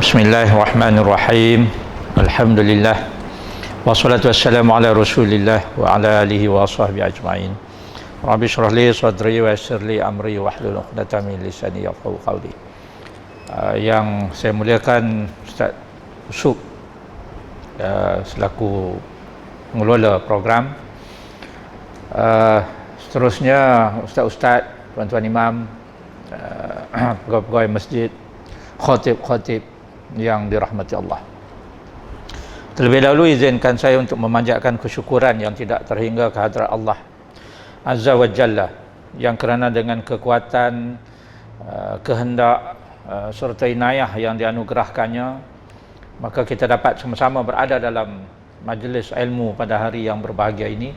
Bismillahirrahmanirrahim. Alhamdulillah. Wassalatu wassalamu ala Rasulillah wa ala alihi wa sahbihi ajma'in. Rabbi shrah li sadri wa yassir li amri wahlul 'uqdatam min lisani yafqahu qawli. Yang saya muliakan Ustaz Usop selaku pengelola program. Seterusnya Ustaz-ustaz, tuan-tuan imam, pegawai masjid, khatib yang dirahmati Allah. Terlebih dahulu izinkan saya untuk memanjatkan kesyukuran yang tidak terhingga kehadrat Allah Azza wa Jalla, yang kerana dengan kekuatan, kehendak serta inayah yang dianugerahkannya, maka kita dapat sama-sama berada dalam majlis ilmu pada hari yang berbahagia ini,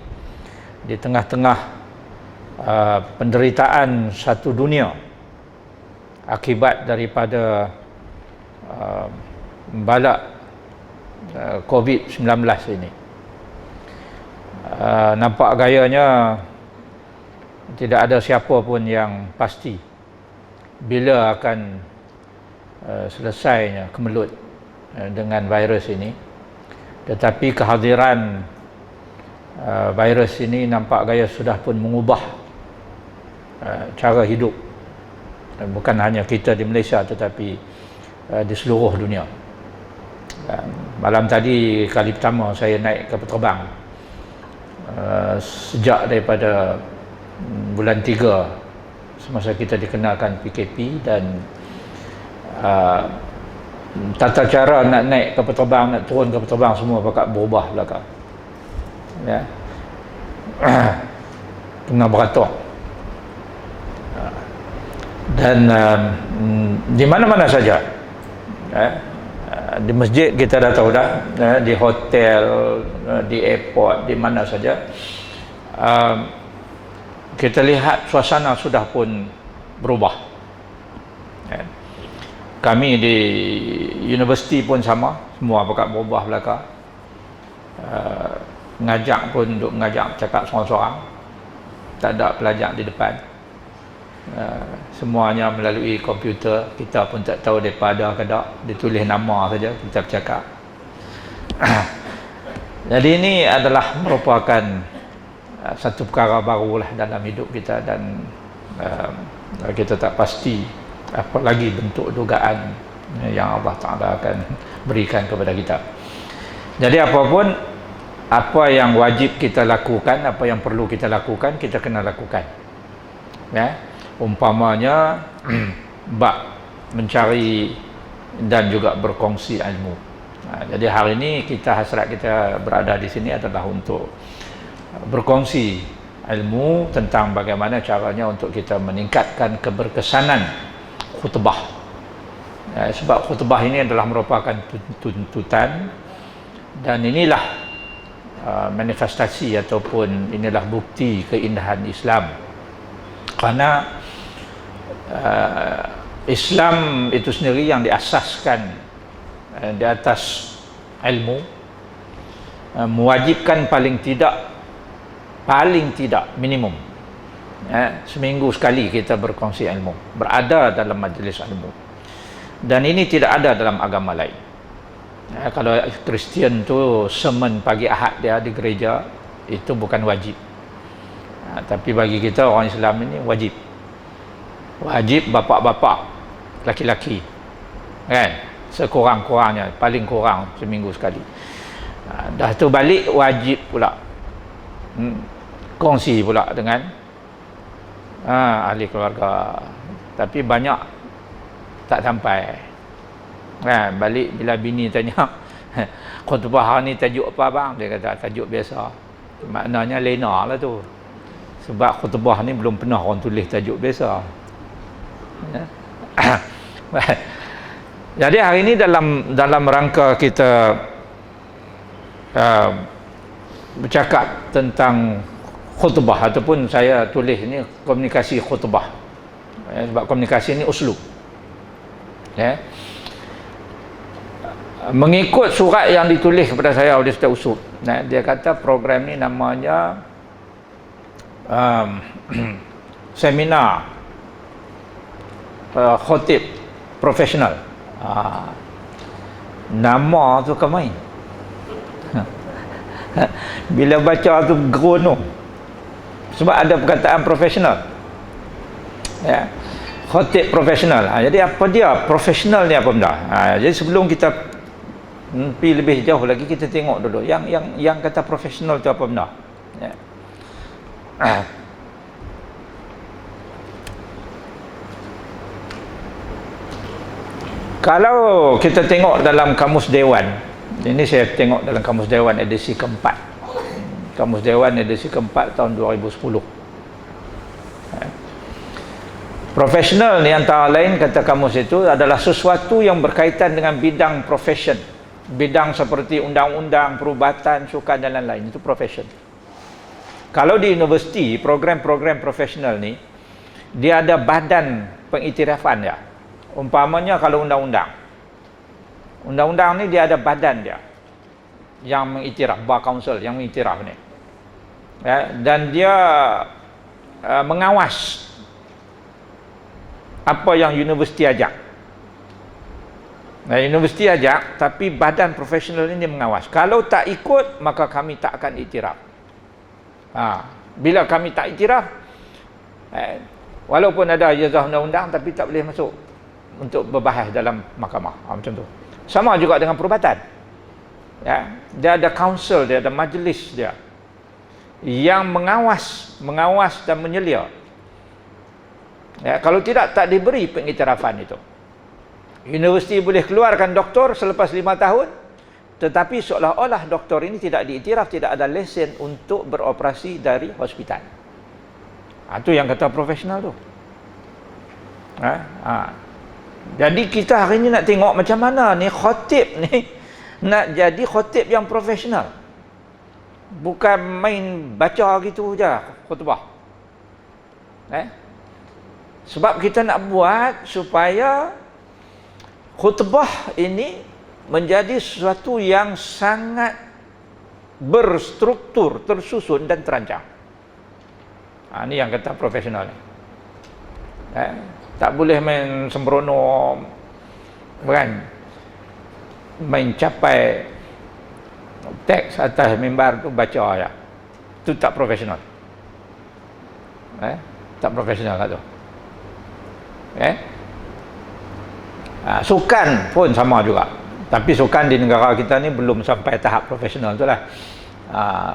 di tengah-tengah penderitaan satu dunia akibat daripada balak COVID-19 ini. Nampak gayanya tidak ada siapa pun yang pasti bila akan selesainya kemelut dengan virus ini. Tetapi kehadiran virus ini nampak gaya sudah pun mengubah cara hidup, bukan hanya kita di Malaysia tetapi di seluruh dunia. Malam tadi kali pertama saya naik kapal terbang sejak daripada bulan 3 semasa kita dikenalkan PKP, dan tata cara nak naik kapal terbang, nak turun kapal terbang semua pakat berubah belakang, ya. Tengah beratur, dan di mana-mana saja, di masjid kita dah tahu dah, di hotel, di airport, di mana saja, kita lihat suasana sudah pun berubah. Kami di universiti pun sama, semua pakat berubah belaka. Ngajak pun duk ngajak cakap seorang-seorang, tak ada pelajar di depan. Semuanya melalui komputer. Kita pun tak tahu daripada ke tak, ditulis nama saja, kita bercakap. Jadi ini adalah merupakan satu perkara barulah dalam hidup kita, dan kita tak pasti apa lagi bentuk dugaan yang Allah Ta'ala akan berikan kepada kita. Jadi apapun, apa yang wajib kita lakukan, apa yang perlu kita lakukan, kita kena lakukan, ya. Umpamanya bab mencari dan juga berkongsi ilmu. Jadi hari ini hasrat kita berada di sini adalah untuk berkongsi ilmu tentang bagaimana caranya untuk kita meningkatkan keberkesanan khutbah. Sebab khutbah ini adalah merupakan tuntutan, dan inilah manifestasi ataupun inilah bukti keindahan Islam. Karena Islam itu sendiri yang diasaskan di atas ilmu, mewajibkan paling tidak minimum, seminggu sekali kita berkongsi ilmu, berada dalam majlis ilmu. Dan ini tidak ada dalam agama lain. Kalau Kristian tu semen pagi Ahad dia di gereja, itu bukan wajib. Tapi bagi kita orang Islam ini wajib bapak-bapak laki-laki, kan, sekurang-kurangnya, paling kurang seminggu sekali. Dah tu balik wajib pula kongsi pula dengan ahli keluarga. Tapi banyak tak sampai, kan. Balik bila bini tanya, khutbah ni tajuk apa bang? Dia kata tajuk biasa. Maknanya lena lah tu, sebab khutbah ni belum pernah orang tulis tajuk biasa. Jadi hari ini dalam rangka kita bercakap tentang khutbah, ataupun saya tulis ni komunikasi khutbah, sebab komunikasi ni uslub, ya. Mengikut surat yang ditulis kepada saya oleh Ustaz Usop, dia kata program ni namanya seminar khatib profesional. Nama tu kan main. Bila baca tu gerono. Sebab ada perkataan profesional. Ya. Khatib profesional. Jadi apa dia profesional ni apa benda? Jadi sebelum kita pergi lebih jauh lagi, kita tengok dulu yang kata profesional tu apa benda. Ya. Kalau kita tengok dalam Kamus Dewan, ini saya tengok dalam Kamus Dewan edisi keempat. Kamus Dewan edisi keempat tahun 2010. Profesional ni antara lain kata kamus itu adalah sesuatu yang berkaitan dengan bidang profession. Bidang seperti undang-undang, perubatan, sukan dan lain-lain. Itu profession. Kalau di universiti, program-program profesional ni, dia ada badan pengiktirafan dia. Umpamanya kalau undang-undang. Undang-undang ni dia ada badan dia yang mengiktiraf, Bar Council yang mengiktiraf ni. Ya, dan dia mengawas apa yang universiti ajak. Nah, universiti ajak, tapi badan profesional ini mengawas. Kalau tak ikut, maka kami tak akan iktiraf. Bila kami tak iktiraf, walaupun ada ijazah undang-undang, tapi tak boleh masuk untuk berbahas dalam mahkamah. Macam tu. Sama juga dengan perubatan. Ya, dia ada council, dia ada majlis dia yang mengawas dan menyelia. Ya, kalau tidak, tak diberi pengiktirafan itu. Universiti boleh keluarkan doktor selepas 5 tahun, tetapi seolah-olah doktor ini tidak diiktiraf, tidak ada lesen untuk beroperasi dari hospital. Itu yang kata profesional tu. Jadi kita hari ini nak tengok macam mana ni khatib ni nak jadi khatib yang profesional. Bukan main baca gitu je khutbah. Sebab kita nak buat supaya khutbah ini menjadi sesuatu yang sangat berstruktur, tersusun dan terancang. Ini yang kata profesional. Tak boleh main sembrono, kan? Main capai teks atas mimbar tu baca ya. Itu tak profesional. Tak profesional lah tu. Sukan pun sama juga. Tapi sukan di negara kita ni belum sampai tahap profesional tu lah.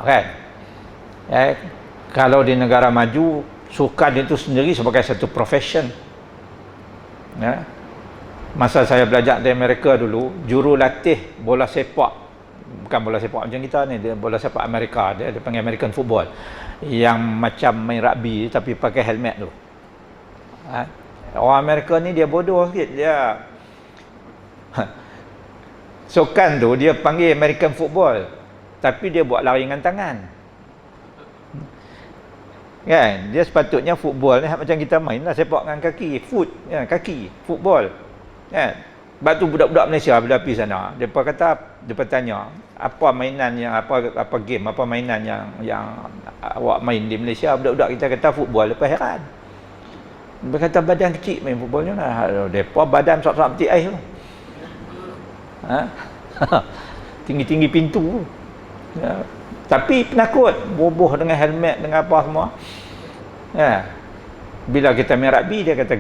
Kan? Kalau di negara maju, sukan itu sendiri sebagai satu profession. Masa saya belajar di Amerika dulu, jurulatih bola sepak, bukan bola sepak macam kita ni, dia bola sepak Amerika, dia panggil American football, yang macam main rugby tapi pakai helmet tu. Orang Amerika ni dia bodoh sikit, dia sukan tu dia panggil American football, tapi dia buat lari dengan tangan. Kan, dia sepatutnya football ni macam kita main lah, sepak dengan kaki, kaki, football. Kan? Sebab tu budak-budak Malaysia bila pergi sana, depa tanya, apa mainan yang apa game, apa mainan yang awak main di Malaysia? Budak-budak kita kata football, depa heran. Depa kata badan kecil main football ni lah. Depa badan sok-sok peti ais tu. Tinggi-tinggi pintu. Ya. Tapi penakut, boboh dengan helmet, dengan apa semua. Ya. Bila kita main rugby, dia kata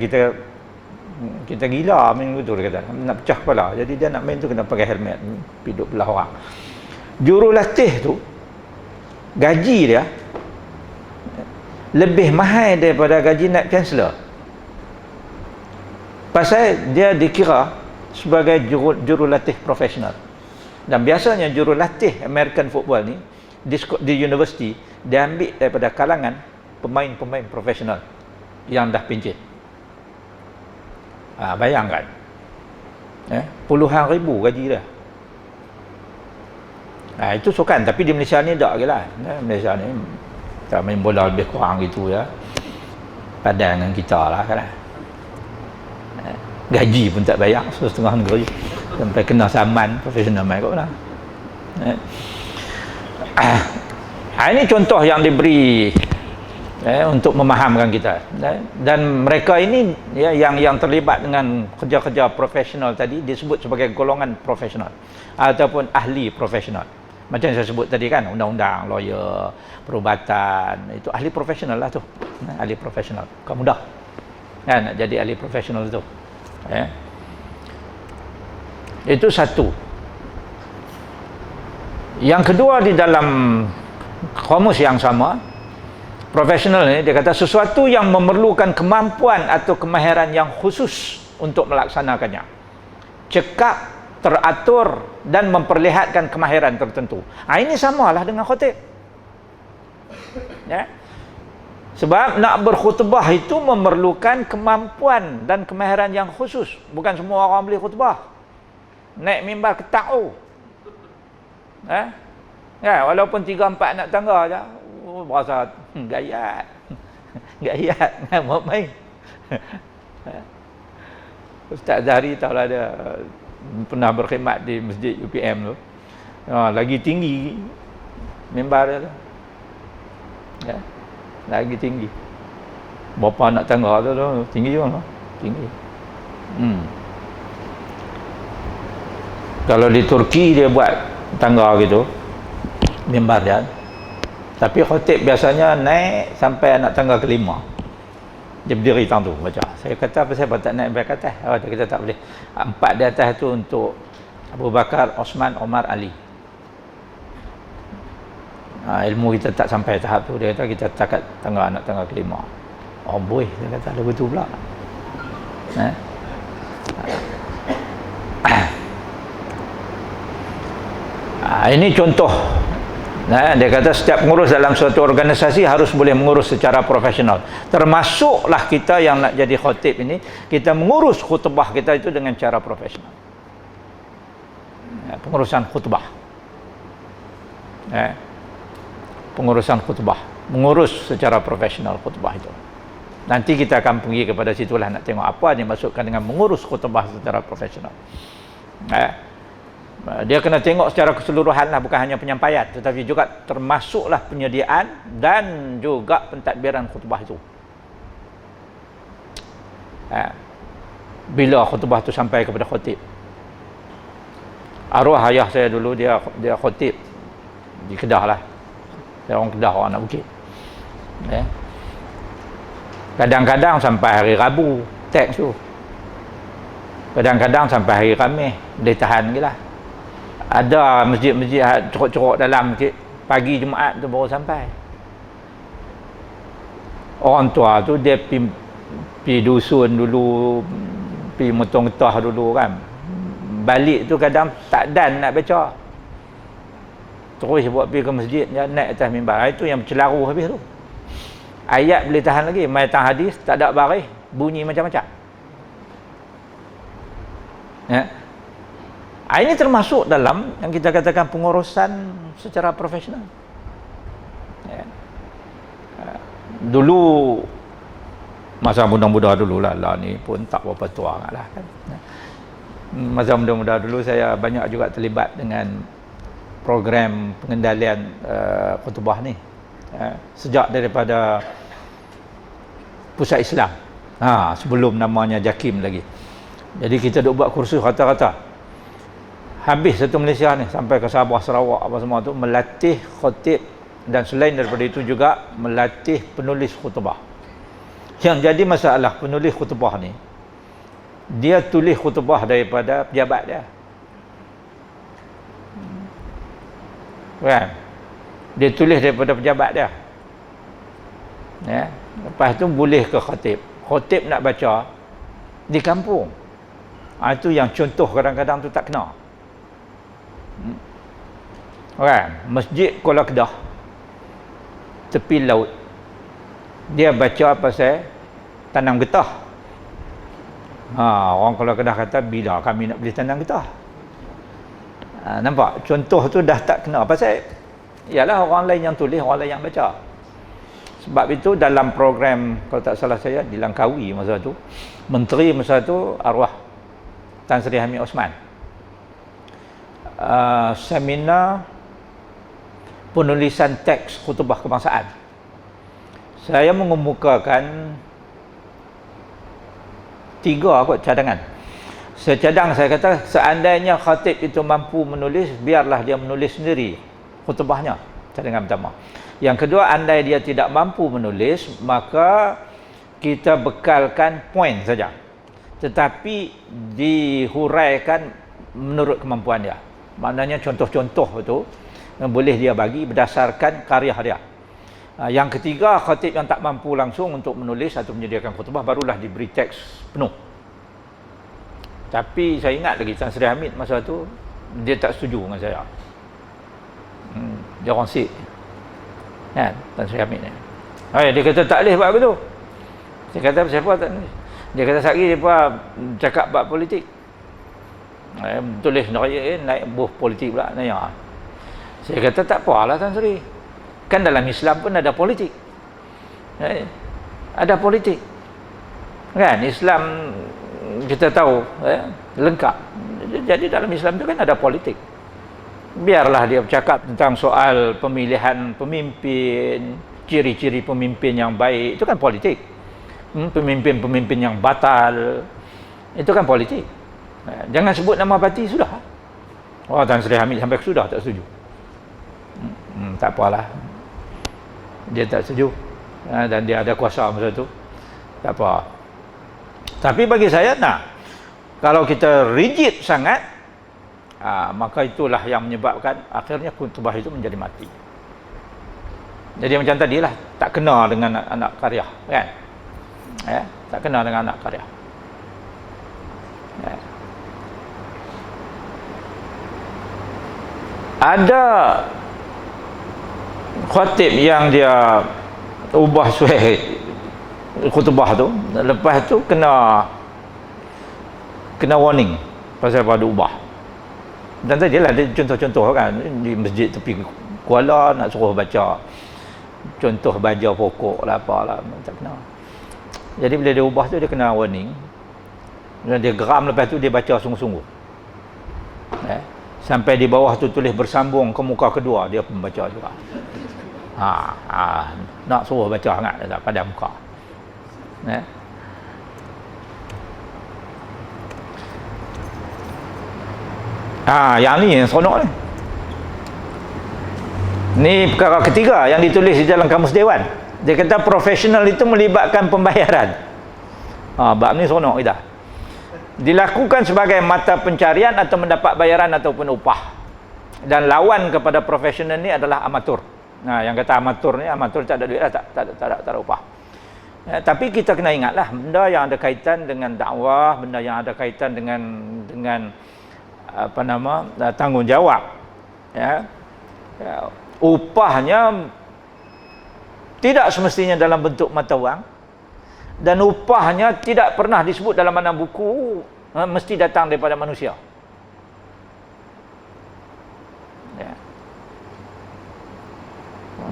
kita gila main betul, dia kata nak pecah kepala. Jadi dia nak main tu kena pakai helmet, hidup belah orang. Jurulatih tu gaji dia lebih mahal daripada gaji naib kansler. Pasal dia dikira sebagai jurulatih profesional. Dan biasanya jurulatih American football ni di universiti dia ambil daripada kalangan pemain-pemain profesional yang dah pencet. Bayangkan, puluhan ribu gaji dia. Itu sukan, tapi di Malaysia ni tak lagi lah. Malaysia ni kita main bola lebih kurang gitu ya, padan dengan kita lah kan. Gaji pun tak bayar, setengah negeri sampai kena saman profesional main kot lah. Ini contoh yang diberi untuk memahamkan kita. Dan mereka ini ya, yang terlibat dengan kerja-kerja profesional tadi disebut sebagai golongan profesional ataupun ahli profesional. Macam yang saya sebut tadi kan, undang-undang, lawyer, perubatan, itu ahli profesional lah tu. Ahli profesional. Bukan mudah kan nak jadi ahli profesional tu. Itu satu. Yang kedua, di dalam kamus yang sama, profesional ni dia kata sesuatu yang memerlukan kemampuan atau kemahiran yang khusus untuk melaksanakannya, cekap, teratur dan memperlihatkan kemahiran tertentu. Ini samalah dengan khatib. Ya. Sebab nak berkhutbah itu memerlukan kemampuan dan kemahiran yang khusus. Bukan semua orang boleh khutbah. Naik mimbar ketak ya, walaupun 3-4 nak tangga je, berasa gayat. Gayat nak main. Ustaz Zahri tahu lah, dia pernah berkhidmat di masjid UPM tu. Lagi tinggi mimbar dia tu. Ya, lagi tinggi. Berapa nak tangga tu tinggi juga. Tinggi. Kalau di Turki dia buat tangga gitu, mimbar dia. Tapi khatib biasanya naik sampai anak tangga kelima. Dia berdiri tang tu baca. Saya kata apa saya tak naik sampai ke atas? Dia kata tak boleh. 4 di atas tu untuk Abu Bakar, Osman, Omar, Ali. Ilmu kita tak sampai tahap tu. Dia kata kita takat tangga anak tangga kelima. Boy, dia kata ada betul pula. Ini contoh. Dia kata setiap pengurus dalam suatu organisasi harus boleh mengurus secara profesional. Termasuklah kita yang nak jadi khatib ini, kita mengurus khutbah kita itu dengan cara profesional. Pengurusan khutbah. Pengurusan khutbah. Mengurus secara profesional khutbah itu. Nanti kita akan pergi kepada situlah nak tengok apa yang dimaksudkan dengan mengurus khutbah secara profesional. Dia kena tengok secara keseluruhan lah, bukan hanya penyampaian, tetapi juga termasuklah penyediaan dan juga pentadbiran khutbah itu. Bila khutbah itu sampai kepada khatib. Arwah ayah saya dulu dia khatib di Kedah lah. Dia orang Kedah, orang anak bukit. Kadang-kadang sampai hari Rabu teks tu. Kadang-kadang sampai hari Khamis dia tahan lagi lah. Ada masjid-masjid ceruk-ceruk dalam sikit, pagi Jumaat tu baru sampai. Orang tua tu dia pi dusun dulu, pi motong getah dulu kan. Balik tu kadang tak dan nak baca. Terus buat pergi ke masjid, dia naik atas mimbar. Itu yang bercelaru habis tu. Ayat boleh tahan lagi, mai tang hadis tak ada baris, bunyi macam-macam. Ini termasuk dalam yang kita katakan pengurusan secara profesional. Dulu masa muda-muda dulu lah ni pun tak berapa tua lah kan. Masa muda-muda dulu saya banyak juga terlibat dengan program pengendalian khutbah ni. Sejak daripada Pusat Islam. Sebelum namanya JAKIM lagi. Jadi kita duk buat kursus rata-rata. Habis satu Malaysia ni sampai ke Sabah, Sarawak apa semua tu melatih khatib, dan selain daripada itu juga melatih penulis khutbah. Yang jadi masalah penulis khutbah ni, dia tulis khutbah daripada pejabat dia. Kan? Dia tulis daripada pejabat dia. Lepas tu boleh ke khatib. Khatib nak baca di kampung. Itu yang contoh kadang-kadang tu tak kena. Masjid Kuala Kedah tepi laut, dia baca pasal tanam getah. Orang Kuala Kedah kata bila kami nak boleh tanam getah. Nampak contoh tu dah tak kena pasal ialah orang lain yang tulis, orang lain yang baca. Sebab itu dalam program, kalau tak salah saya di Langkawi masa tu, menteri masa tu arwah Tan Sri Hamid Osman, seminar penulisan teks khutbah kebangsaan. saya mengemukakan 3 kot cadangan. Secadang saya kata, seandainya khatib itu mampu menulis, biarlah dia menulis sendiri khutbahnya, cadangan pertama. Yang kedua, andai dia tidak mampu menulis, maka kita bekalkan poin saja, tetapi dihuraikan menurut kemampuan dia. Maknanya contoh-contoh itu boleh dia bagi berdasarkan karya dia. Yang ketiga, khatib yang tak mampu langsung untuk menulis atau menyediakan khutbah, barulah diberi teks penuh. Tapi saya ingat lagi Tan Sri Hamid masa tu, dia tak setuju dengan saya. Dia kongsi kan, Tan Sri Hamid ni. Dia kata tak boleh buat begitu. Saya kata siapa tak nulis. Dia kata sekali dia cakap bab politik. Tulis naik buh politik pula nanya. Saya kata tak apalah Tan Sri. Kan dalam Islam pun ada politik. Ada politik. Kan Islam kita tahu lengkap. Jadi dalam Islam itu kan ada politik. Biarlah dia bercakap tentang soal pemilihan pemimpin, ciri-ciri pemimpin yang baik, itu kan politik. Pemimpin-pemimpin yang batal, itu kan politik. Jangan sebut nama parti, sudah. Tan Sri Hamid sampai sudah tak setuju. Tak apalah, dia tak setuju, dan dia ada kuasa masa tu, tak apa. Tapi bagi saya, kalau kita rigid sangat, maka itulah yang menyebabkan akhirnya khutbah itu menjadi mati. Jadi macam tadilah, tak kena dengan anak karya, kan? Tak kena dengan anak karya. Ada khatib yang dia ubah suai khutbah tu, lepas tu kena warning pasal pada ubah. Dan tadi lah dia contoh-contoh kan, di masjid tepi Kuala nak suruh baca contoh baja pokok lah apalah, tak kena. Jadi bila dia ubah tu dia kena warning. Dan dia geram, lepas tu dia baca sungguh-sungguh. Sampai di bawah tu tulis bersambung ke muka kedua, dia pun baca juga. Nak suruh baca sangat pada muka. Yang ni yang seronok ni. Ni perkara ketiga yang ditulis di dalam Kamus Dewan. Dia kata profesional itu melibatkan pembayaran. Bab ni seronok kita. Dilakukan sebagai mata pencarian atau mendapat bayaran ataupun upah. Dan lawan kepada profesional ni adalah amatur. Yang kata amatur ni, amatur tak ada duit lah, tak ada upah. Tapi kita kena ingatlah, benda yang ada kaitan dengan dakwah, benda yang ada kaitan dengan tanggungjawab. Upahnya tidak semestinya dalam bentuk mata wang, dan upahnya tidak pernah disebut dalam mana buku, mesti datang daripada manusia.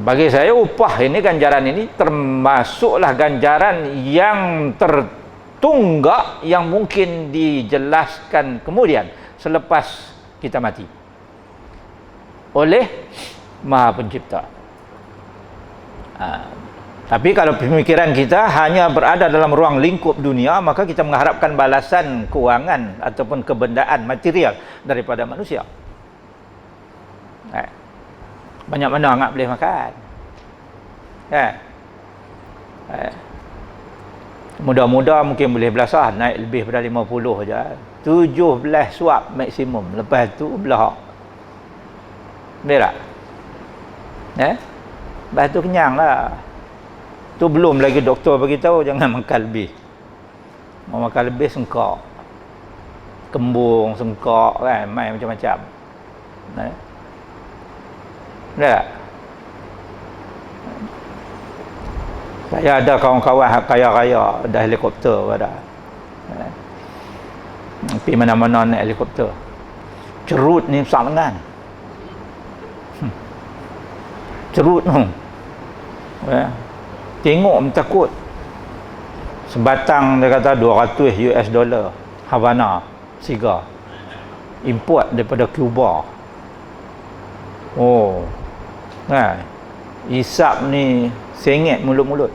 Bagi saya upah ini, ganjaran ini termasuklah ganjaran yang tertunggak yang mungkin dijelaskan kemudian selepas kita mati oleh Maha Pencipta. Tapi kalau pemikiran kita hanya berada dalam ruang lingkup dunia, maka kita mengharapkan balasan kewangan ataupun kebendaan material daripada manusia. Banyak mana angkat boleh makan. Muda-muda mungkin boleh belasah, naik lebih daripada 50 je. 17 suap maksimum. Lepas tu belahak. Boleh tak? Lepas tu kenyang lah. Tu belum lagi doktor beritahu jangan makan lebih. Mau makan lebih sengkak. Kembung, sengkak kan, main macam-macam. Tak? Saya ada kawan-kawan kaya-kaya ada helikopter pada. Pergi mana-mana naik helikopter. Cerut ni besar lengan. Cerut tu. Tengok takut. Sebatang dia kata $200 Havana cigar. Import daripada Cuba. Isap ni sengit mulut-mulut.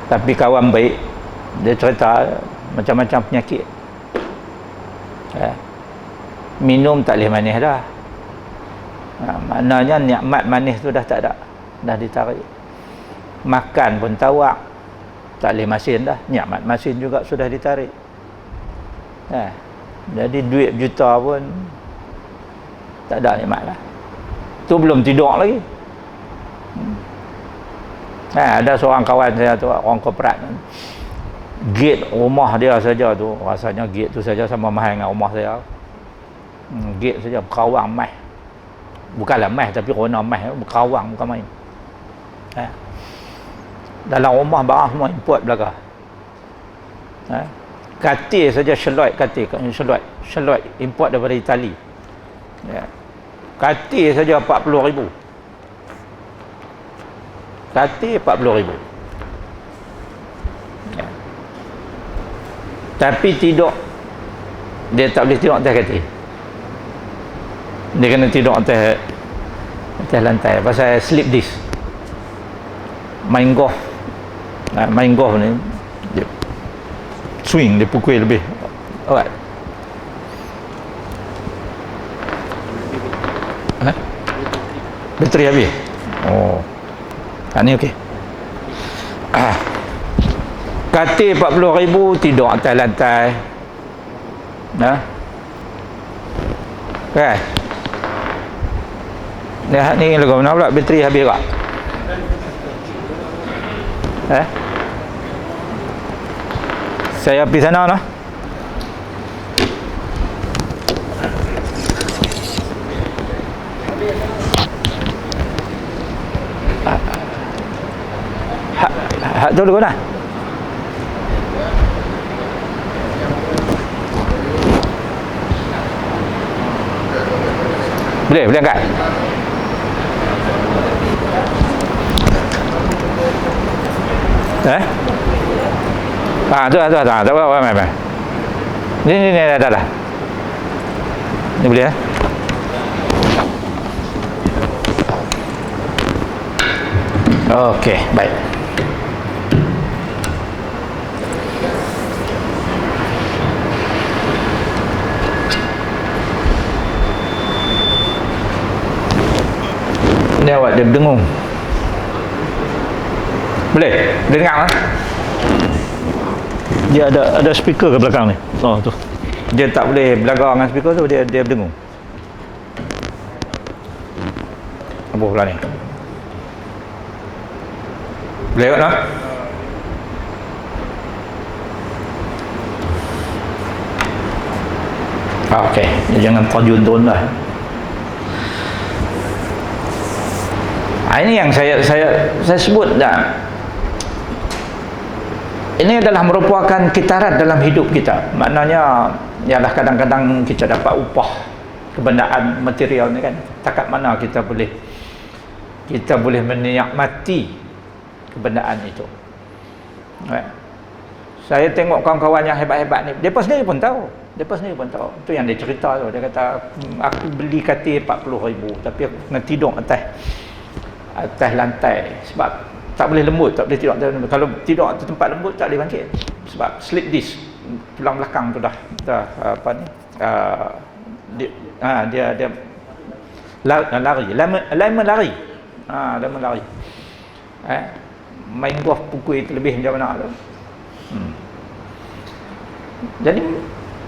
Tapi kawan baik, dia cerita macam-macam penyakit. Minum tak boleh manis dah. Maknanya nikmat manis tu dah tak ada, dah ditarik. Makan pun tawak, tak boleh masin dah, nikmat masin juga sudah ditarik. Jadi duit juta pun tak ada nikmat lah. Tu belum tidur lagi. Ada seorang kawan saya tu, orang korporat, gate rumah dia saja tu, rasanya gate tu saja sama mahal dengan rumah saya. Gate saja berkawang mah. Bukanlah mah, tapi rona mah, berkawang bukan main. Dalam rumah barang semua import belaka. Katil saja Sherlock, katil Sherlock import daripada Itali. Katil saja 40,000. Katil 40,000. Tapi tidur, dia tak boleh tidur atas katil. Dia kena tidur atas lantai pasal sleep disc. Main golf ni dia swing, dia pukul lebih. Alright. Bateri habis. Ni okey. Katil 40,000 tidur atas lantai. Kan? Ni lagu mana pula bateri habis tak? Saya pergi sana lah. Hak tu dulu dah. Boleh angkat. Tu tak apa. Ni dah. Ni boleh Okey, baik. Ni awak dia berdengung. Boleh dengar lah. Dia ada speaker ke belakang ni. Tu. Dia tak boleh belagar dengan speaker tu, dia berdengung. Apa pula ni? Boleh tak? Okey, jangan terjun turun lah. Ini yang saya sebut dah. Ini adalah merupakan kitarat dalam hidup kita. Maknanya ialah kadang-kadang kita dapat upah kebendaan material ni kan. Takat mana kita boleh menikmati kebendaan itu. Saya tengok kawan-kawan yang hebat-hebat ni, depa sendiri pun tahu. Itu yang dia cerita tu. Dia kata, aku beli katil 40,000 tapi aku kena tidur atas lantai sebab tak boleh lembut, tak boleh tidur atas lembut. Kalau tidur atas tempat lembut tak boleh bangkit sebab slip disc tulang belakang tu dah apa ni, dia lari main golf pukul terlebih macam mana tu. Jadi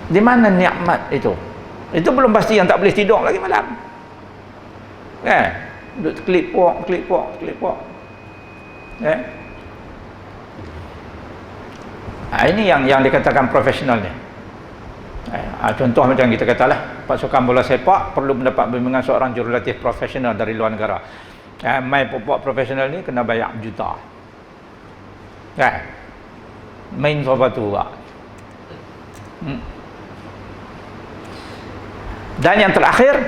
di mana nikmat itu belum pasti yang tak boleh tidur lagi malam kan. Duduk klik pok. Ini yang dikatakan profesional ni. Contoh macam kita katalah, pasukan bola sepak perlu mendapat bimbingan seorang jurulatih profesional dari luar negara. Main popok profesional ni kena bayar juta. Kan? Main apa tu juga. Dan yang terakhir,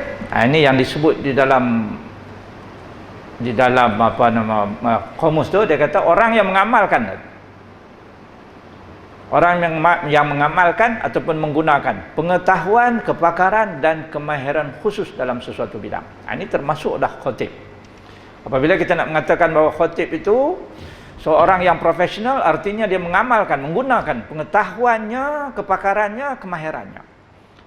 ini yang disebut di dalam apa nama komus tu, dia kata orang yang mengamalkan ataupun menggunakan pengetahuan, kepakaran dan kemahiran khusus dalam sesuatu bidang. Ini termasuk dah khatib. Apabila kita nak mengatakan bahawa khatib itu Seorang yang profesional artinya dia mengamalkan, menggunakan pengetahuannya, kepakarannya, kemahirannya.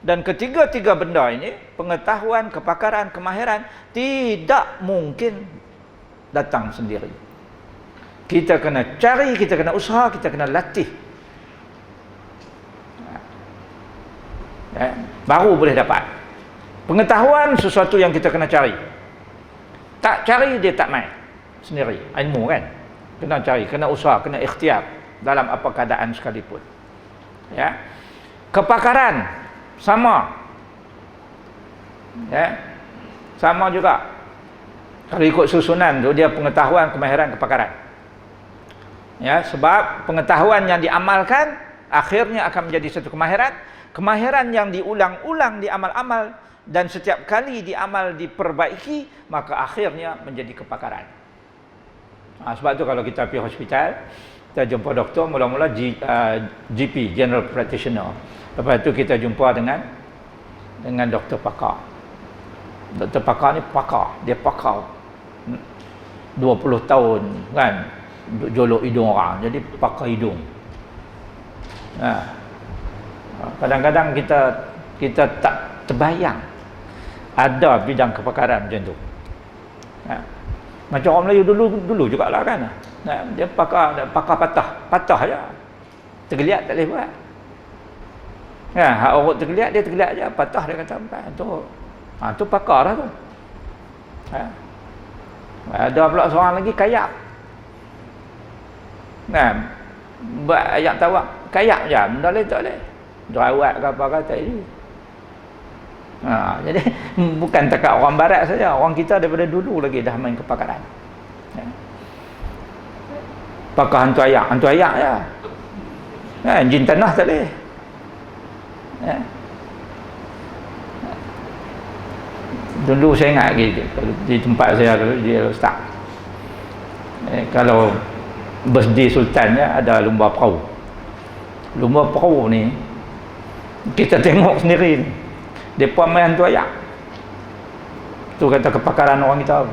Dan ketiga-tiga benda ini, pengetahuan, kepakaran, kemahiran, tidak mungkin datang sendiri. Kita kena cari, kita kena usaha, kita kena latih. Baru boleh dapat. Pengetahuan sesuatu yang kita kena cari. Tak cari, dia tak main sendiri. Ilmu kan? Kena cari, kena usaha, kena ikhtiar dalam apa keadaan sekalipun. Ya. Kepakaran sama. Ya. Sama juga. Kalau ikut susunan tu dia pengetahuan, kemahiran, kepakaran. Ya, sebab pengetahuan yang diamalkan akhirnya akan menjadi satu kemahiran. Kemahiran yang diulang-ulang, diamal-amal dan setiap kali diamal diperbaiki, maka akhirnya menjadi kepakaran. Sebab tu kalau kita pergi hospital, kita jumpa doktor, mula-mula GP, General Practitioner. Lepas tu kita jumpa dengan doktor pakar. Doktor pakar ni pakar, dia pakar 20 tahun kan, jolok hidung orang, jadi pakar hidung. Kadang-kadang kita tak terbayang ada bidang kepakaran macam tu. Macam orang Melayu dulu jugalah kan. Dia pakar patah je. Tergeliat tak boleh buat. Hak orang tergeliat, dia tergeliat je, patah dia kata tu pakar lah tu. Ada pula seorang lagi kayak. Buat ayat tawak kayak je, benda lain tak boleh. Jerawat ke apa kata ini. Jadi bukan takat orang barat saja, orang kita daripada dulu lagi dah main kepakaran. Pakar hantu ayak je. Jin tanah tak boleh. Dulu saya ingat lagi di tempat saya dulu di Ustaz. Kalau birthday sultannya ada lumba perahu. Lumba perahu ni kita tengok sendiri ni. Depa main hantu ayak. Tu kata kepakaran orang kita.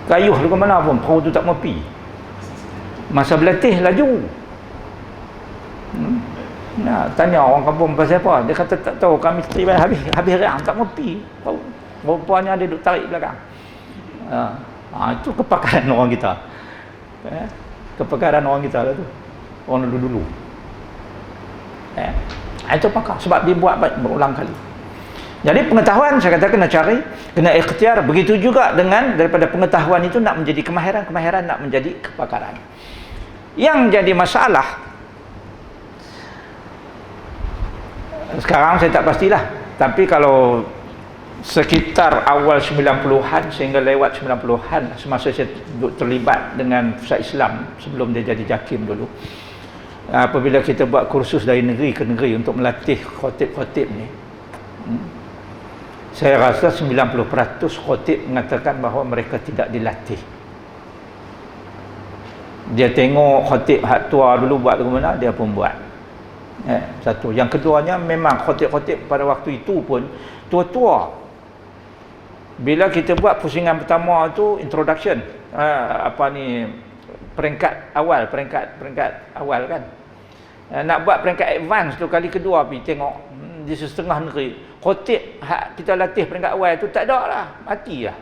Kayuh ke mana pun perahu tu tak mau pi. Masa berlatih laju. Tanya orang kampung pasal apa, dia kata tak tahu, kami terima habis rang tak mau pi. Rupanya dia duk tarik belakang. Itu kepakaran orang kita. Kepakaran orang kita lah tu. Orang dulu-dulu. Itu pakar sebab dia buat berulang kali. Jadi pengetahuan saya kata kena cari, kena ikhtiar. Begitu juga dengan daripada pengetahuan itu nak menjadi kemahiran, kemahiran nak menjadi kepakaran. Yang jadi masalah sekarang saya tak pastilah, tapi kalau sekitar awal 90-an sehingga lewat 90-an, semasa saya terlibat dengan pusat Islam sebelum dia jadi JAKIM dulu, apabila kita buat kursus dari negeri ke negeri untuk melatih khotib-khotib ni, saya rasa 90% khotib mengatakan bahawa mereka tidak dilatih. Dia tengok khotib hak tua dulu buat ke mana, dia pun buat. Satu. Yang keduanya, memang khotib-khotib pada waktu itu pun tua-tua. Bila kita buat pusingan pertama tu introduction, peringkat awal kan. Nak buat peringkat advance tu kali kedua pergi tengok di setengah negeri, khotib hak kita latih peringkat awal tu tak ada lah, mati lah.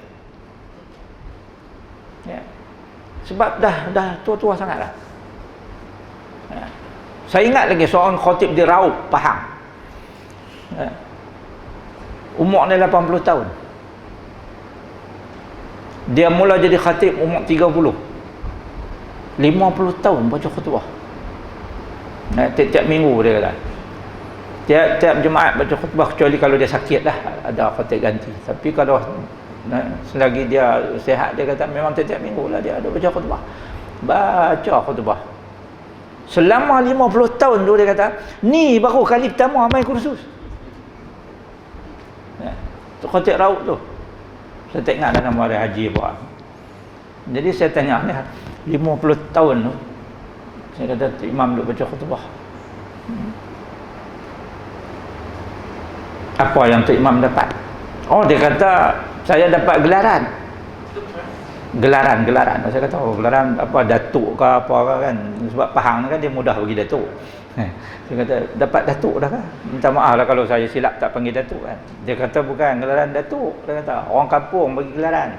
Sebab dah tua-tua sangat lah. Saya ingat lagi seorang khotib di Raub, Pahang. Umurnya 80 tahun. Dia mula jadi khatib umur 30. 50 tahun baca khutbah. Tiap-tiap minggu dia kata. Tiap jemaat baca khutbah, kecuali kalau dia sakit lah, ada khatib ganti. Tapi kalau selagi dia sihat, dia kata memang tiap-tiap minggu lah dia ada baca khutbah. Baca khutbah. Selama 50 tahun tu dia kata, ni baru kali pertama main kursus. Tu khatib Raub tu. Saya tak ingat dah nama dia, Haji apa. Jadi saya tanya ni 50 tahun tu. Saya kata imam duk baca khutbah. Apa yang tu imam dapat? Oh, dia kata saya dapat gelaran. Gelaran. Saya kata gelaran apa, datuk ke apa kan, sebab Pahang kan dia mudah bagi datuk. Saya kata dapat datuk dah kan, minta maaf lah kalau saya silap tak panggil datuk kan. Dia kata bukan gelaran datuk, dia kata orang kampung bagi gelaran.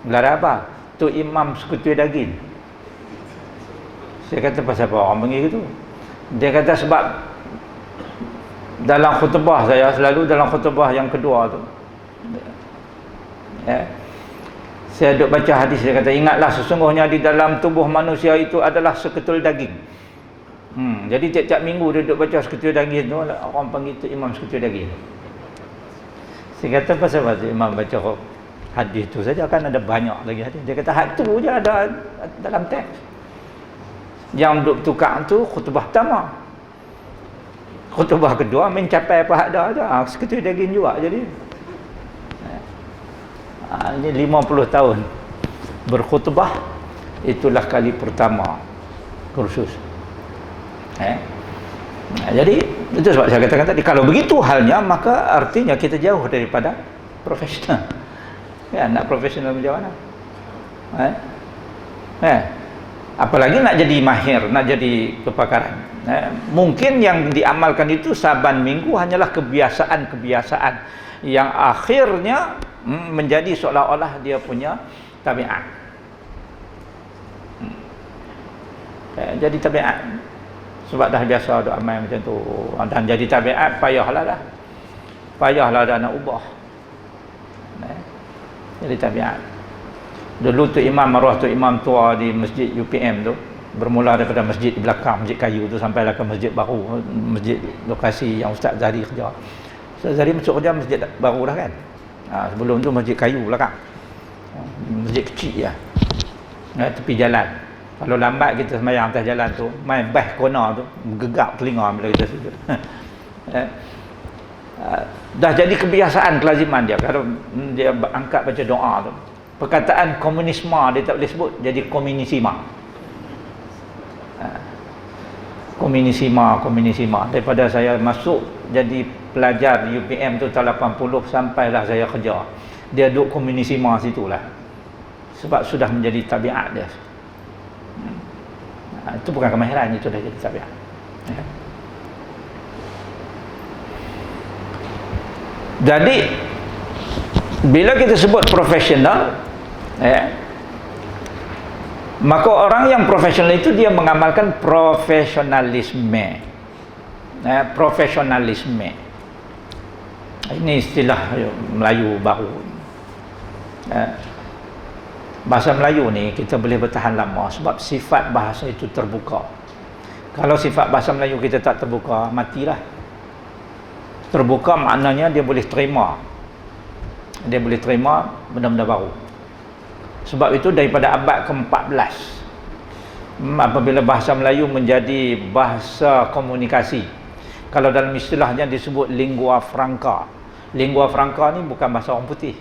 Gelaran apa? Tu Imam Sekutu Daging. Saya kata pasal apa orang panggil gitu? Dia kata sebab dalam khutbah saya, selalu dalam khutbah yang kedua tu, saya duk baca hadis, dia kata ingatlah sesungguhnya di dalam tubuh manusia itu adalah seketul daging. Jadi tiap-tiap minggu dia duk baca seketul daging tu, orang panggil tu Imam Seketul Daging. Saya kata pasal apa Imam baca hadis tu saja, kan ada banyak lagi hadis. Dia kata had tu je ada dalam teks. Yang duk tukar tu khutbah pertama. Khutbah kedua mencapai apa ada seketul daging juga jadi. Ini 50 tahun berkhutbah, itulah kali pertama kursus. Jadi itu sebab saya katakan tadi, kalau begitu halnya maka artinya kita jauh daripada profesional. Nak profesional macam mana? Apalagi nak jadi mahir, nak jadi kepakaran. Mungkin yang diamalkan itu saban minggu hanyalah kebiasaan-kebiasaan yang akhirnya menjadi seolah-olah dia punya tabiat. Jadi tabiat. Sebab dah biasa duk amal macam tu. Dan jadi tabiat, payahlah dah nak ubah. Jadi tabiat. Dulu tu imam, maruah tu imam tua di masjid UPM tu, bermula daripada masjid di belakang, masjid kayu tu, sampailah ke masjid baru, masjid lokasi yang Ustaz Zahri kerja. Ustaz Zahri masuk kerja masjid baru dah kan. Sebelum tu masjid kayu belakang, masjid kecil ya, tepi jalan. Kalau lambat kita sembahyang atas jalan tu, main bah kona tu, gegap telinga bila kita sujud. Dah jadi kebiasaan, kelaziman dia. Kalau dia angkat baca doa tu, perkataan komunisme dia tak boleh sebut, jadi komunisima. Komunisima. Daripada saya masuk jadi pelajar di UPM tu tahun 80 sampailah saya kerja, dia duduk komunisima situlah, sebab sudah menjadi tabiat dia. Itu bukan kemahiran, itu dah jadi tabiat. Jadi bila kita sebut profesional, maka orang yang profesional itu dia mengamalkan profesionalisme. Profesionalisme ini istilah Melayu baru. Bahasa Melayu ni kita boleh bertahan lama sebab sifat bahasa itu terbuka. Kalau sifat bahasa Melayu kita tak terbuka, matilah. Terbuka maknanya dia boleh terima benda-benda baru. Sebab itu daripada abad ke-14, apabila bahasa Melayu menjadi bahasa komunikasi, kalau dalam istilahnya disebut lingua franca. Lingua franca ni bukan bahasa orang putih,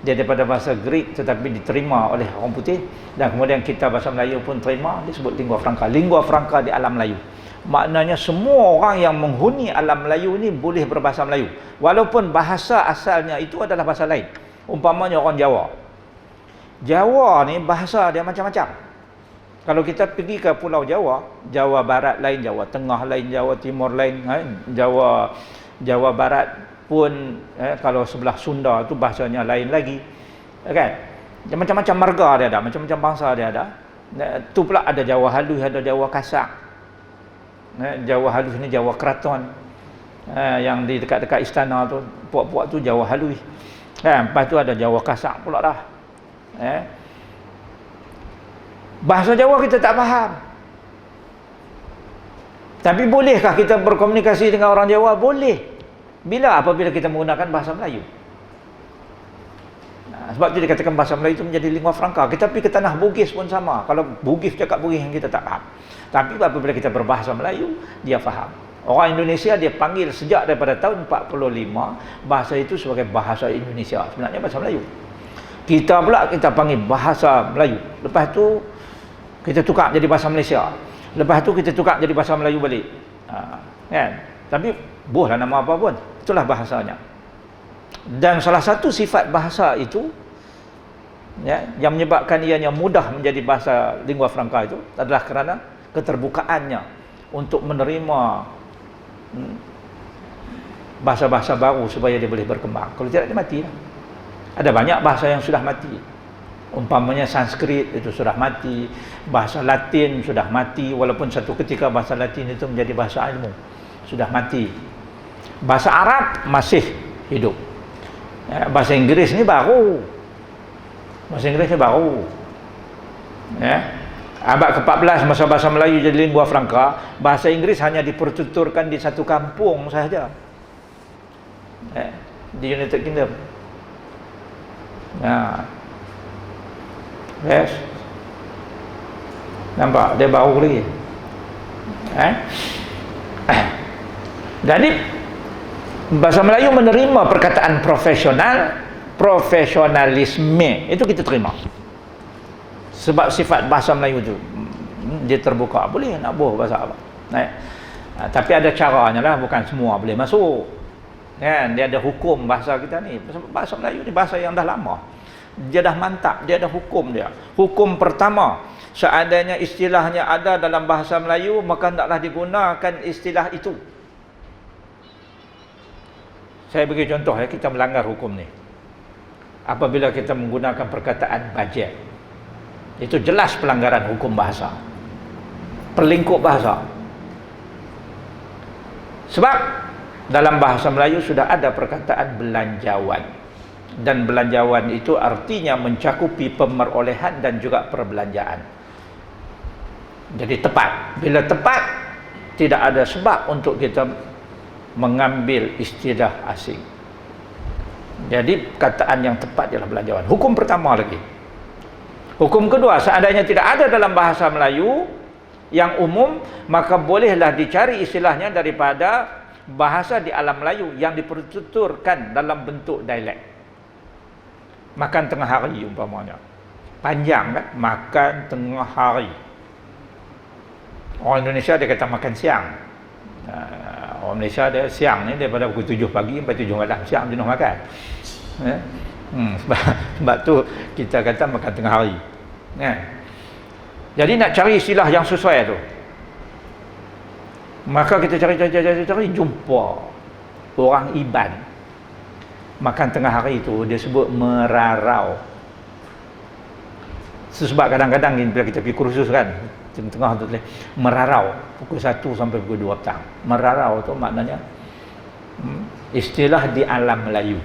dia daripada bahasa Greek tetapi diterima oleh orang putih, dan kemudian kita bahasa Melayu pun terima, disebut lingua franca. Lingua franca di alam Melayu maknanya semua orang yang menghuni alam Melayu ni boleh berbahasa Melayu, walaupun bahasa asalnya itu adalah bahasa lain. Umpamanya orang Jawa ni bahasa dia macam-macam. Kalau kita pergi ke Pulau Jawa, Jawa Barat lain, Jawa Tengah lain, Jawa Timur lain, Jawa Barat pun kalau sebelah Sunda tu bahasanya lain lagi, kan? Macam-macam marga dia ada, macam-macam bangsa dia ada. Tu pula ada Jawa halus, ada Jawa kasar. Jawa halus ni Jawa Keraton, yang di dekat-dekat istana tu, puak-puak tu Jawa halus. Lepas tu ada Jawa kasar pula dah. Bahasa Jawa kita tak faham, tapi bolehkah kita berkomunikasi dengan orang Jawa? Boleh. Bila? Apabila kita menggunakan bahasa Melayu. Sebab itu dikatakan bahasa Melayu itu menjadi lingua franca. Kita pergi ke tanah Bugis pun sama. Kalau Bugis cakap Bugis yang kita tak faham, tapi apabila kita berbahasa Melayu, dia faham. Orang Indonesia dia panggil sejak daripada tahun 45 bahasa itu sebagai bahasa Indonesia, sebenarnya bahasa Melayu. Kita pula kita panggil bahasa Melayu, lepas tu kita tukar jadi bahasa Malaysia, lepas tu kita tukar jadi bahasa Melayu balik, kan? Tapi bolehlah nama apa pun, itulah bahasanya. Dan salah satu sifat bahasa itu Ya, yang menyebabkan ianya mudah menjadi bahasa lingua franca itu adalah kerana keterbukaannya untuk menerima bahasa-bahasa baru supaya dia boleh berkembang. Kalau tidak, dia mati lah. Ada banyak bahasa yang sudah mati. Umpamanya Sanskrit itu sudah mati, bahasa Latin sudah mati, walaupun satu ketika bahasa Latin itu menjadi bahasa ilmu, sudah mati. Bahasa Arab masih hidup. Ya, bahasa Inggris ini baru. Bahasa Inggris ini baru. Ya. Abad ke-14 masa bahasa Melayu jadi lingua franca, bahasa Inggris hanya dipertuturkan di satu kampung sahaja. Ya, di United Kingdom. Nah. Yes. Nampak dia baru lagi. Jadi bahasa Melayu menerima perkataan profesional, profesionalisme itu kita terima. Sebab sifat bahasa Melayu itu dia terbuka, boleh nak bahasa apa. Tapi ada caranya lah, bukan semua boleh masuk. Kan, dia ada hukum bahasa kita ni. Bahasa Melayu ni bahasa yang dah lama. Dia dah mantap, dia ada hukum dia. Hukum pertama, seandainya istilahnya ada dalam bahasa Melayu, maka hendaklah digunakan istilah itu. Saya bagi contoh ya, kita melanggar hukum ni. Apabila kita menggunakan perkataan bajet, itu jelas pelanggaran hukum bahasa, perlingkup bahasa. Sebab dalam bahasa Melayu sudah ada perkataan belanjawan, dan belanjawan itu artinya mencakupi pemerolehan dan juga perbelanjaan. Jadi tepat. Bila tepat, tidak ada sebab untuk kita mengambil istilah asing. Jadi kataan yang tepat ialah belanjawan. Hukum pertama lagi. Hukum kedua, seandainya tidak ada dalam bahasa Melayu yang umum, maka bolehlah dicari istilahnya daripada bahasa di alam Melayu yang dipertuturkan dalam bentuk dialek. Makan tengah hari umpamanya. Panjang kan? Makan tengah hari. Orang Indonesia dia kata makan siang. Orang Malaysia dia siang ni daripada pukul 7 pagi sampai 7 malam, siang jenuh makan. Sebab tu kita kata makan tengah hari. Jadi nak cari istilah yang sesuai tu, maka kita cari jumpa orang Iban. Makan tengah hari itu dia sebut merarau. Sebab kadang-kadang bila kita pergi kursus kan, tengah tu merarau pukul 1 sampai pukul 2 petang. Merarau tu maknanya istilah di alam Melayu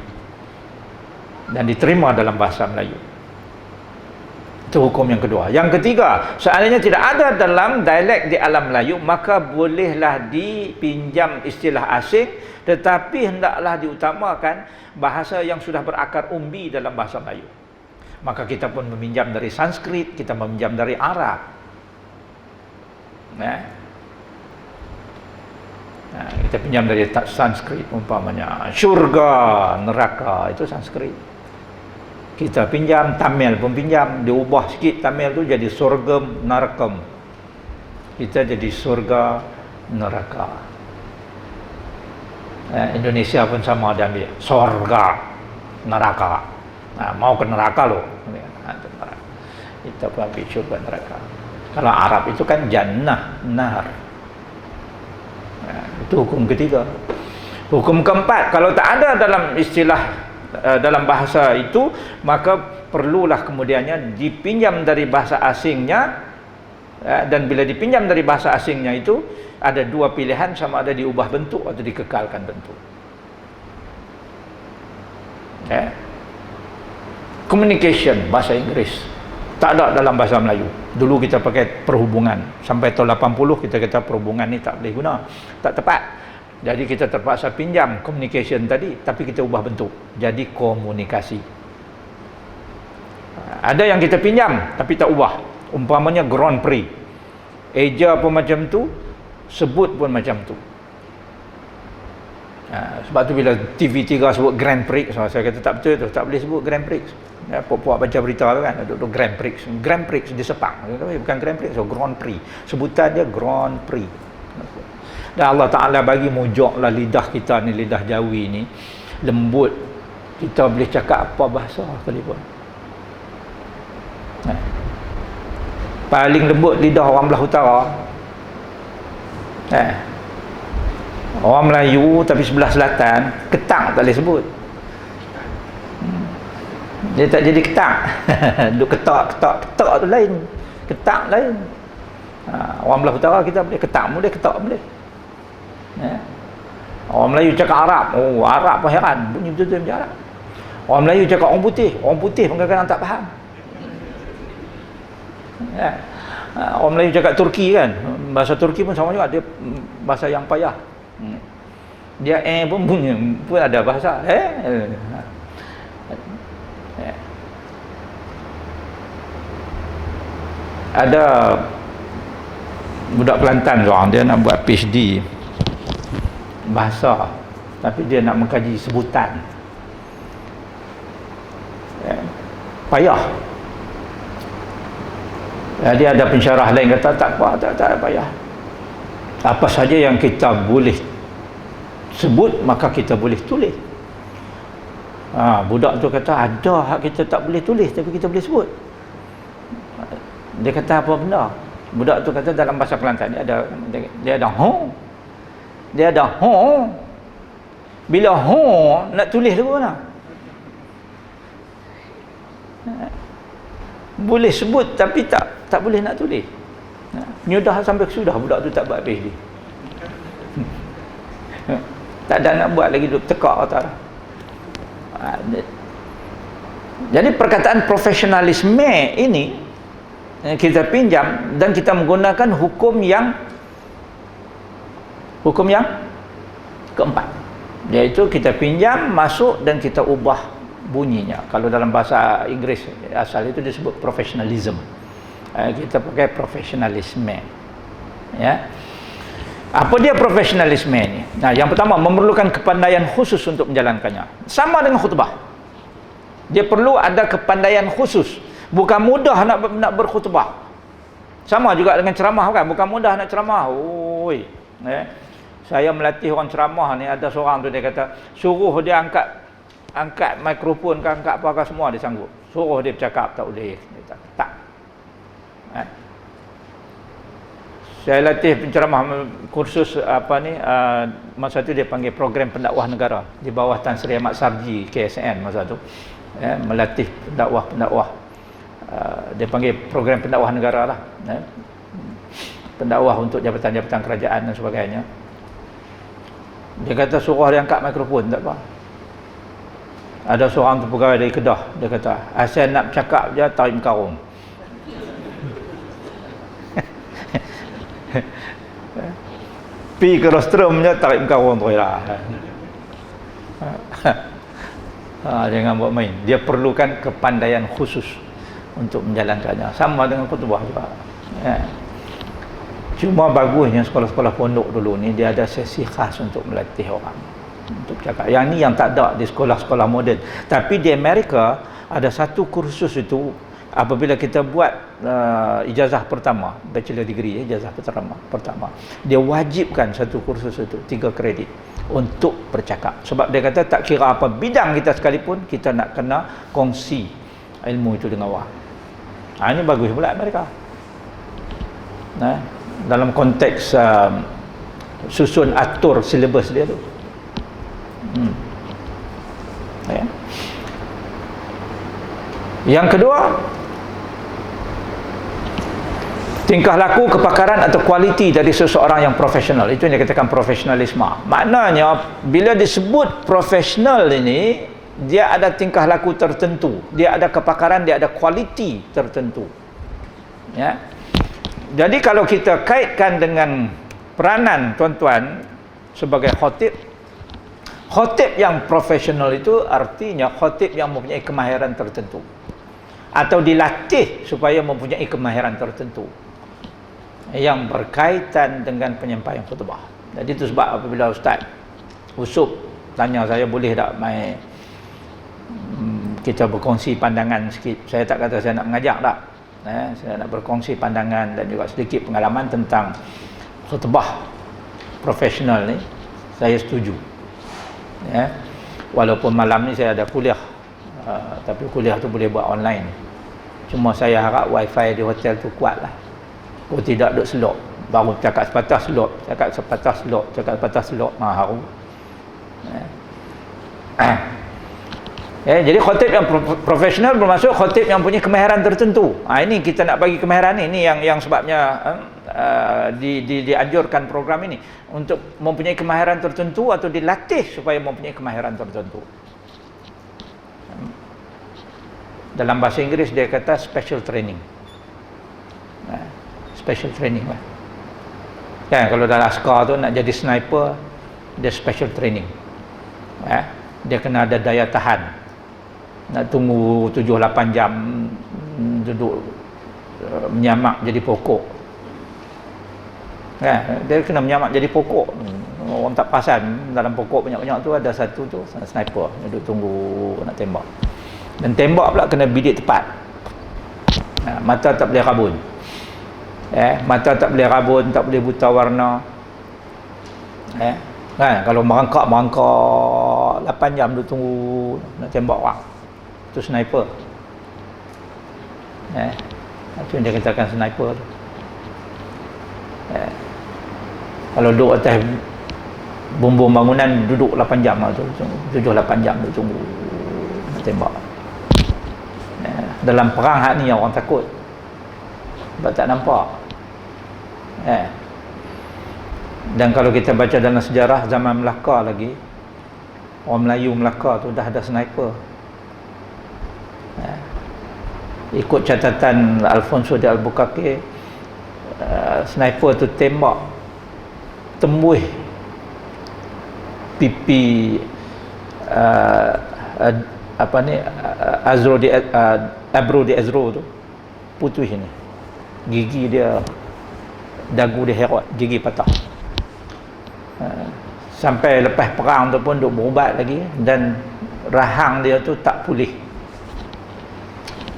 dan diterima dalam bahasa Melayu. Itu hukum yang kedua. Yang ketiga, seandainya tidak ada dalam dialek di alam Melayu, maka bolehlah dipinjam istilah asing, tetapi hendaklah diutamakan bahasa yang sudah berakar umbi dalam bahasa Melayu. Maka kita pun meminjam dari Sanskrit, kita meminjam dari Arab. Kita pinjam dari Sanskrit umpamanya syurga, neraka, itu Sanskrit. Kita pinjam, Tamil pun pinjam, diubah sikit Tamil tu jadi surgam narakam. Kita jadi surga neraka. Indonesia pun sama, dia ambil surga neraka. Mau ke neraka lo. Kita pun ambil surga neraka. Kalau Arab itu kan jannah, nar. Itu hukum ketiga. Hukum keempat, kalau tak ada dalam istilah dalam bahasa itu, maka perlulah kemudiannya dipinjam dari bahasa asingnya. Dan bila dipinjam dari bahasa asingnya itu, ada dua pilihan, sama ada diubah bentuk atau dikekalkan bentuk. Communication, bahasa Inggris tak ada dalam bahasa Melayu. Dulu kita pakai perhubungan, sampai tahun 80 kita kata perhubungan ni tak boleh guna, tak tepat. Jadi kita terpaksa pinjam communication tadi, tapi kita ubah bentuk jadi komunikasi. Ada yang kita pinjam tapi tak ubah, umpamanya Grand Prix, eja pun macam tu, sebut pun macam tu. Sebab tu bila TV3 sebut Grand Prix, saya kata tak betul tu, tak boleh sebut Grand Prix. Puak-puak baca berita tu kan, duduk Grand Prix, Grand Prix di Sepang, bukan Grand Prix, so Grand Prix, sebutan dia Grand Prix. Dan Allah Ta'ala bagi mujuklah lidah kita ni, lidah Jawi ni lembut, kita boleh cakap apa bahasa sekalipun. paling lembut lidah orang belah utara. Orang Melayu tapi sebelah selatan ketak tak boleh sebut. Dia tak jadi ketak. Duk ketak tu lain, ketak lain. Orang belah utara kita boleh ketak, boleh ketak boleh. Orang Melayu cakap Arab, Arab pun heran, bunyi betul-betul macam Arab. Orang Melayu cakap orang putih pun kadang-kadang tak faham. Orang Melayu cakap Turki kan, bahasa Turki pun sama juga, dia bahasa yang payah. Dia pun bunyi pun ada bahasa Ada budak Kelantan seorang, dia nak buat PhD bahasa, tapi dia nak mengkaji sebutan. Payah. Jadi ada pensyarah lain kata tak apa, tak payah. Apa saja yang kita boleh sebut maka kita boleh tulis. Budak tu kata ada hak kita tak boleh tulis tapi kita boleh sebut. Dia kata apa benda? Budak tu kata dalam bahasa Kelantan dia ada ho. Dia ada ho. Bila ho nak tulis tu mana? Boleh sebut tapi tak boleh nak tulis. Nyudah sampai sudah budak tu tak buat PhD. Tak ada nak buat lagi, duduk tekak atas. Jadi perkataan profesionalisme ini kita pinjam dan kita menggunakan hukum yang keempat, iaitu kita pinjam, masuk dan kita ubah bunyinya. Kalau dalam bahasa Inggeris asal itu disebut professionalism. Kita pakai profesionalisme. Ya. Apa dia profesionalisme ini? Nah, yang pertama, memerlukan kepandaian khusus untuk menjalankannya. Sama dengan khutbah. Dia perlu ada kepandaian khusus. Bukan mudah nak berkhutbah. Sama juga dengan ceramah kan, bukan mudah nak ceramah. Saya melatih orang ceramah ni, ada seorang tu dia kata, suruh dia angkat mikrofon ke angkat apa semua dia sanggup. Suruh dia bercakap tak boleh. Dia tak. Saya latih penceramah kursus masa tu dia panggil program pendakwah negara di bawah Tan Sri Ahmad Sarji KSN masa tu. Melatih pendakwah. Dia panggil program pendakwah negara lah. Pendakwah untuk jabatan-jabatan kerajaan dan sebagainya. Dia kata suruh dia angkat mikrofon, tak apa. Ada seorang tu pegawai dari Kedah, dia kata, asal nak bercakap je tarik karung. Pi ke rostrum je tarik karung tu lah. Jangan buat main. Dia perlukan kepandaian khusus untuk menjalankannya. Sama dengan khutbah juga. Cuma bagusnya sekolah-sekolah pondok dulu ni dia ada sesi khas untuk melatih orang untuk bercakap. Yang ni yang tak ada di sekolah-sekolah moden. Tapi di Amerika ada satu kursus itu apabila kita buat ijazah pertama, bachelor degree, ijazah pertama, dia wajibkan satu kursus itu 3 kredit untuk bercakap. Sebab dia kata tak kira apa bidang kita sekalipun, kita nak kena kongsi ilmu itu dengan orang. Ini bagus pula Amerika. Dalam konteks susun atur silibus dia tu. Yang kedua, tingkah laku, kepakaran atau kualiti dari seseorang yang profesional. Itu yang dikatakan profesionalisme. Maknanya bila disebut profesional ini, dia ada tingkah laku tertentu, dia ada kepakaran, dia ada kualiti tertentu. Ya. Jadi kalau kita kaitkan dengan peranan tuan-tuan sebagai khatib, khatib yang profesional itu artinya khatib yang mempunyai kemahiran tertentu atau dilatih supaya mempunyai kemahiran tertentu yang berkaitan dengan penyampaian khutbah. Jadi itu sebab apabila Ustaz Usop tanya saya boleh tak kita berkongsi pandangan sikit, saya tak kata saya nak mengajak tak. Saya nak berkongsi pandangan dan juga sedikit pengalaman tentang khutbah profesional ni. Saya setuju. Walaupun malam ni saya ada kuliah, tapi kuliah tu boleh buat online. Cuma saya harap wifi di hotel tu kuat lah. Kalau tidak duk selok, baru cakap sepatah selok, cakap sepatah selok, cakap sepatah selok, haru. Jadi khatib yang profesional bermaksud khatib yang punya kemahiran tertentu. Ini kita nak bagi kemahiran ni yang sebabnya dianjurkan program ini untuk mempunyai kemahiran tertentu atau dilatih supaya mempunyai kemahiran tertentu. Dalam bahasa Inggeris dia kata special training. Special training lah. Kan kalau dalam askar tu nak jadi sniper, dia special training. Dia kena ada daya tahan. Nak tunggu 7-8 jam duduk menyamak jadi pokok. Dia kena menyamak jadi pokok. Orang tak perasan dalam pokok banyak-banyak tu ada satu tu sniper duduk tunggu nak tembak. Dan tembak pula kena bidik tepat. Mata tak boleh rabun. Mata tak boleh rabun, tak boleh buta warna. Kalau merangkak 8 jam duduk tunggu nak tembak orang. Itu sniper. Itu yang dia katakan sniper tu. Kalau duduk atas bumbung bangunan duduk 8 jam lah tu, 7-8 jam duduk tunggu nak tembak. Dalam perang hak ni orang takut sebab tak nampak. Dan kalau kita baca dalam sejarah zaman Melaka lagi, orang Melayu Melaka tu dah ada sniper. Ikut catatan Alfonso de Albuquerque, sniper tu tembak tembus pipi Abro de Ezro tu, putus ni, gigi dia, dagu dia herot, gigi patah. Sampai lepas perang tu pun duk berubat lagi dan rahang dia tu tak pulih.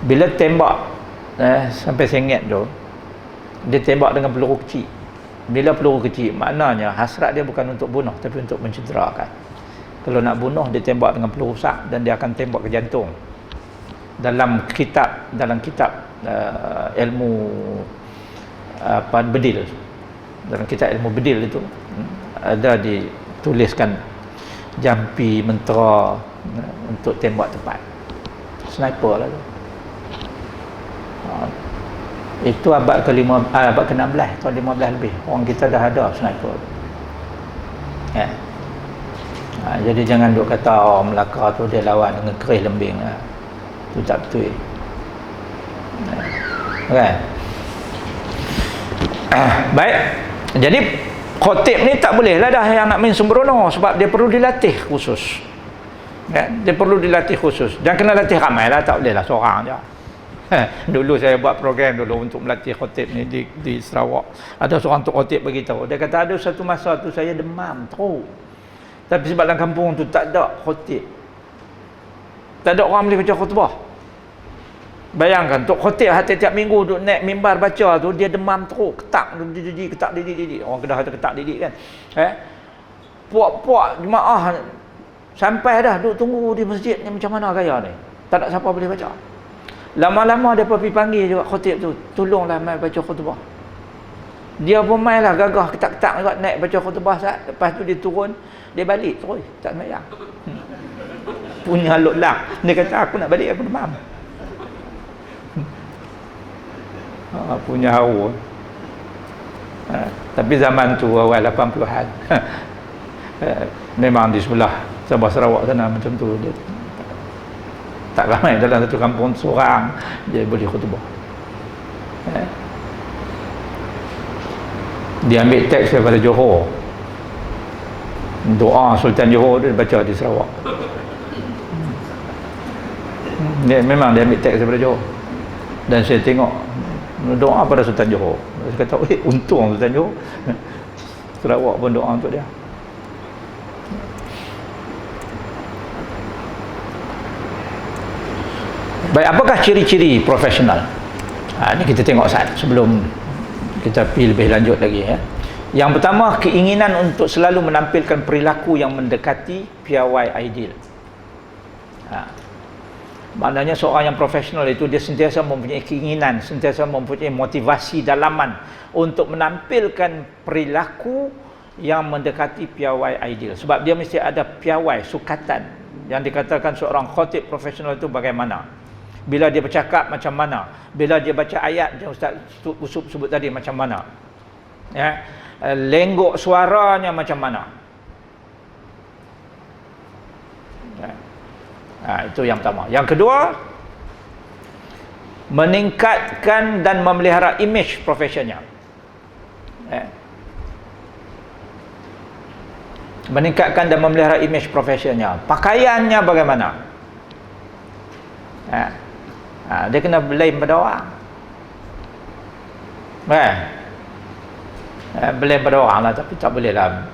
Bila tembak sampai sengit tu, dia tembak dengan peluru kecil. Bila peluru kecil, maknanya hasrat dia bukan untuk bunuh tapi untuk mencederakan. Kalau nak bunuh, dia tembak dengan peluru sak dan dia akan tembak ke jantung. Dalam kitab ilmu bedil, dalam kitab ilmu bedil itu ada dituliskan jampi mentera untuk tembak tepat. Sniper lah tu. Itu abad ke-16 tahun 15 lebih orang kita dah ada sniper. Jadi jangan duk kata orang Melaka tu dia lawan dengan keris lembing. Tu tak betul. Kan? Baik. Jadi khatib ni tak boleh lah dah yang nak main sembrono sebab dia perlu dilatih khusus. Dia perlu dilatih khusus. Dan kena latih ramai lah, tak boleh lah seorang je. Dulu saya buat program dulu untuk melatih khatib ni di Sarawak. Ada seorang tok khatib beritahu, dia kata ada satu masa tu saya demam teruk. Tapi sebab dalam kampung tu tak ada khatib, tak ada orang boleh baca khutbah. Bayangkan tok khatib tiap minggu duk naik mimbar baca tu, dia demam teruk, ketak didi. Orang Kedah kata ketak didi kan. Puak-puak jemaah sampai dah duk tunggu di masjid ni, macam mana gaya ni, tak ada siapa boleh baca. Lama-lama dia pergi panggil juga khatib tu, tolonglah mai baca khutbah. Dia pun mai lah gagah ketak-ketak juga naik baca khutbah sat. Lepas tu dia turun, dia balik terus tak sembahyang. Punya lot lang. Dia kata aku nak balik, aku demam. Punya haru. Tapi zaman tu awal 80-an. Memang di sebelah Sabah Sarawak sana macam tu. Dia tak ramai dalam satu kampung, seorang dia boleh khutbah. Dia ambil teks daripada Johor, doa Sultan Johor dia baca di Sarawak. Dia memang dia ambil teks daripada Johor. Dan saya tengok doa pada Sultan Johor. Saya kata untung Sultan Johor. Sarawak pun doa untuk dia. Baik, apakah ciri-ciri profesional? Ini kita tengok saat sebelum kita pergi lebih lanjut lagi ya. Yang pertama, keinginan untuk selalu menampilkan perilaku yang mendekati piawai ideal. Maknanya seorang yang profesional itu dia sentiasa mempunyai keinginan, sentiasa mempunyai motivasi dalaman untuk menampilkan perilaku yang mendekati piawai ideal. Sebab dia mesti ada piawai, sukatan. Yang dikatakan seorang khatib profesional itu bagaimana. Bila dia bercakap macam mana. Bila dia baca ayat yang Ustaz Usub sebut tadi macam mana. Ya, lenggok suaranya macam mana. Ya. Itu yang pertama. Yang kedua, meningkatkan dan memelihara image profesional. Ya. Meningkatkan dan memelihara image profesional. Pakaiannya bagaimana? Ya. Dia kena blame pada orang. Blame pada orang lah, tapi tak boleh lah.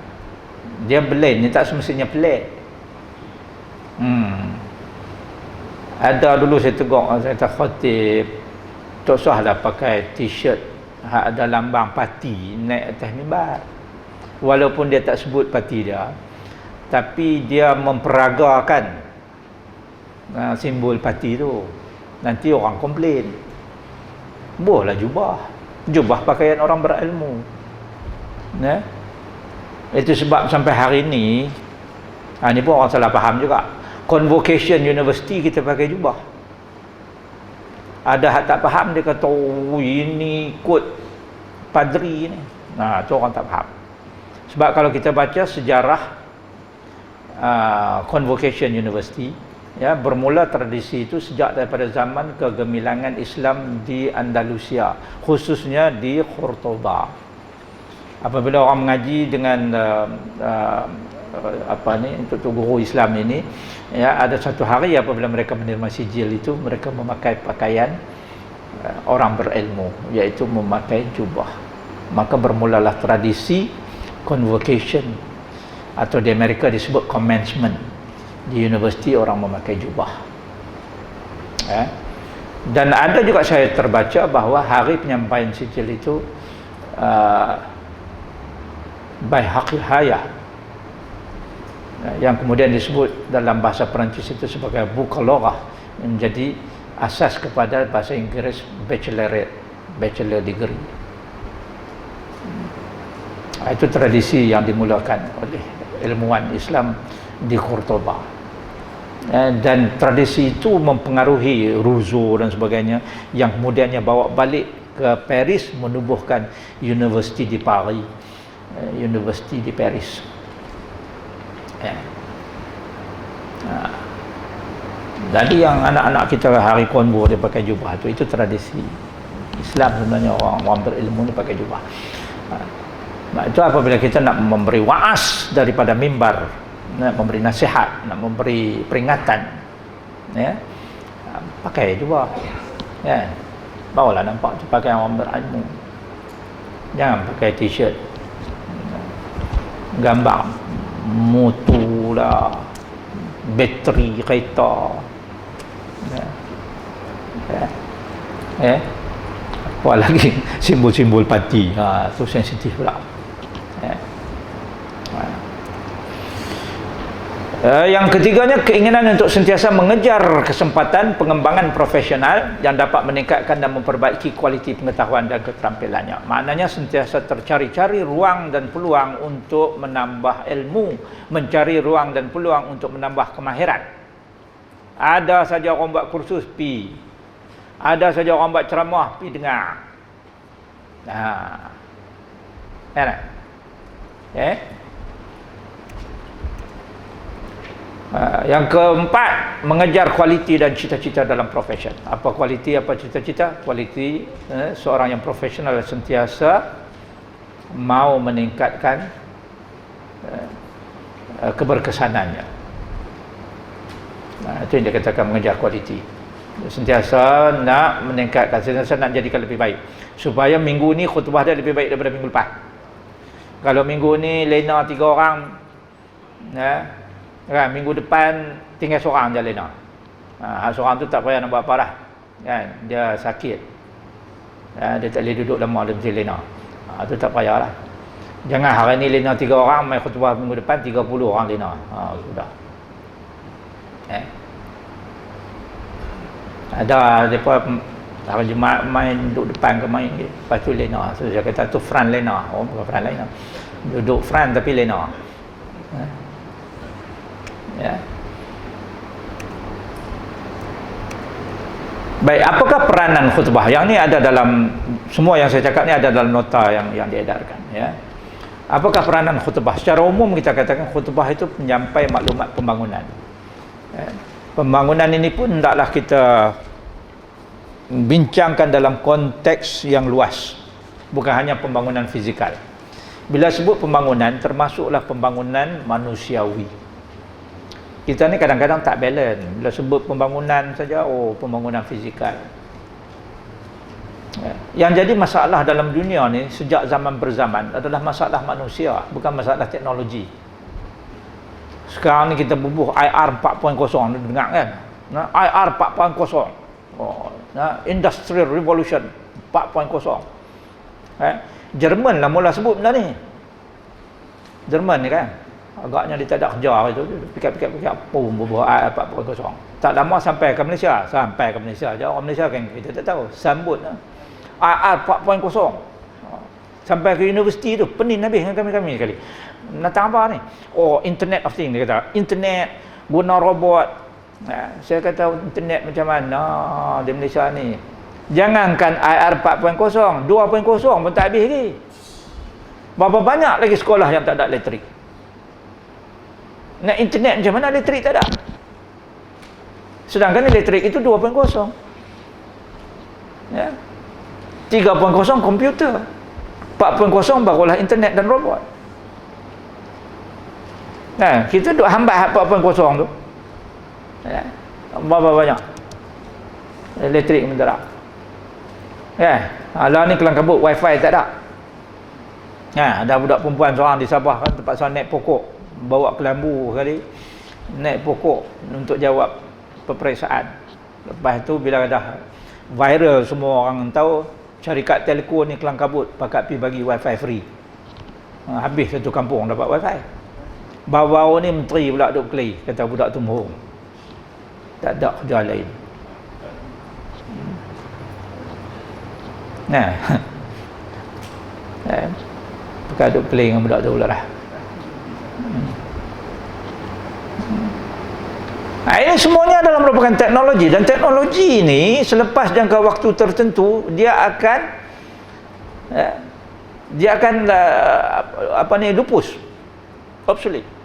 Dia blame ni tak semestinya pelik. Ada dulu saya tegur, saya tak khatib, tak usah lah pakai t-shirt ada lambang parti naik atas mimbar. Walaupun dia tak sebut parti dia, tapi dia memperagakan simbol parti tu. Nanti orang komplain. Bolehlah jubah pakaian orang berilmu. Ya? Itu sebab sampai hari ni ni pun orang salah faham juga. Convocation University kita pakai jubah. Ada hak tak faham, dia kata ini kod padri ni. Tu orang tak faham. Sebab kalau kita baca sejarah Convocation University, ya, bermula tradisi itu sejak daripada zaman kegemilangan Islam di Andalusia, khususnya di Cordoba. Apabila orang mengaji dengan untuk guru Islam ini, ya, ada satu hari apabila mereka menerima sijil itu, mereka memakai pakaian orang berilmu, iaitu memakai jubah. Maka bermulalah tradisi convocation, atau di Amerika disebut commencement. Di universiti orang memakai jubah. Dan ada juga saya terbaca bahawa hari penyampaian sijil itu Baihaqi Hayah, yang kemudian disebut dalam bahasa Perancis itu sebagai Bukalorah, menjadi asas kepada bahasa Inggeris bachelor degree. Itu tradisi yang dimulakan oleh ilmuwan Islam di Cordoba. Dan tradisi itu mempengaruhi Rousseau dan sebagainya, yang kemudiannya bawa balik ke Paris, menubuhkan University di Paris, University di Paris. Jadi yang anak-anak kita hari konvo dia pakai jubah itu tradisi Islam sebenarnya. Orang berilmu ni pakai jubah. Itu apabila kita nak memberi wa'az daripada mimbar, nak memberi nasihat, nak memberi peringatan, ya, pakai jubah, ya, barulah nampak tu pakai orang berilmu. Jangan pakai t-shirt gambar motor lah, bateri kereta, apa lagi simbol-simbol parti, tu sensitif pula. Yang ketiganya, keinginan untuk sentiasa mengejar kesempatan pengembangan profesional yang dapat meningkatkan dan memperbaiki kualiti pengetahuan dan keterampilannya. Maknanya sentiasa tercari-cari ruang dan peluang untuk menambah ilmu, mencari ruang dan peluang untuk menambah kemahiran. Ada saja orang buat kursus, pi. Ada saja orang buat ceramah, pi dengar. Yang keempat, mengejar kualiti dan cita-cita dalam profesion. Apa kualiti, apa cita-cita? Kualiti seorang yang profesional sentiasa mau meningkatkan keberkesanannya. Itu yang dia katakan mengejar kualiti. Sentiasa nak meningkatkan, sentiasa nak jadikan lebih baik, supaya minggu ni khutbah dia lebih baik daripada minggu lepas. Kalau minggu ni lena 3 orang, kan, minggu depan tinggal seorang je lena. Seorang tu tak payah nak buat apa dah, kan, dia sakit, dia tak boleh duduk lama, dia mesti lena. Tu tak payah lah. Jangan hari ni lena 3 orang, mai khutbah minggu depan 30 orang lena. Sudah. Ada depa hari Jumaat main duduk depan ke main dia. Lepas tu lena. So saya kata tu front lena. Oh bukan front lena. Duduk front tapi lena. Ya. Baik, apakah peranan khutbah? Yang ni ada dalam semua yang saya cakap ni ada dalam nota yang diedarkan, ya. Apakah peranan khutbah? Secara umum kita katakan khutbah itu penyampai maklumat pembangunan. Ya. Pembangunan ini pun hendaklah kita bincangkan dalam konteks yang luas, bukan hanya pembangunan fizikal. Bila sebut pembangunan, termasuklah pembangunan manusiawi. Kita ni kadang-kadang tak balance. Bila sebut pembangunan saja, oh pembangunan fizikal. Yang jadi masalah dalam dunia ni sejak zaman berzaman adalah masalah manusia, bukan masalah teknologi. Sekarang ni kita bubuh IR 4.0, dengar kan? Nah, IR 4.0. Oh, nah, Industrial Revolution 4.0. Jerman lah mula sebut benda ni. Jerman ni kan, agaknya dia tak ada kerja itu, fikir-fikir pum bubuh IR 4.0. Tak lama sampai ke Malaysia, je orang Malaysia kan kita tak tahu, sambut IR 4.0. Sampai ke universiti tu, pening habis dengan kami sekali. Datang apa ni? Oh, Internet of Things, dia kata. Internet, guna robot. Saya kata, internet macam mana di Malaysia ni? Jangankan IR 4.0, 2.0 pun tak habis lagi. Berapa banyak lagi sekolah yang tak ada elektrik? Nak internet macam mana, elektrik tak ada? Sedangkan elektrik itu 2.0. Ya. 3.0 komputer. 4.0 barulah internet dan robot. Nah, kita duk hambat 4.0 tu. Ya. Berapa banyak elektrik menderak. Ya, ala ni kelang kabut, wifi tak ada. Ha, ada budak perempuan seorang di Sabah kan terpaksa naik pokok, bawa kelambu sekali, naik pokok untuk jawab peperiksaan. Lepas tu bila dah viral, semua orang tahu, syarikat telco ni kelang kabut, pakat pi bagi wifi free. Habis satu kampung dapat wifi. Baru-baru ni menteri pula duk kelai, kata budak tu mohong. Tak ada kerja lain. Nah. Pakai duk kelai dengan budak tu pula dah. Ini semuanya adalah merupakan teknologi, dan teknologi ini selepas jangka waktu tertentu dia akan lupus, obsolete.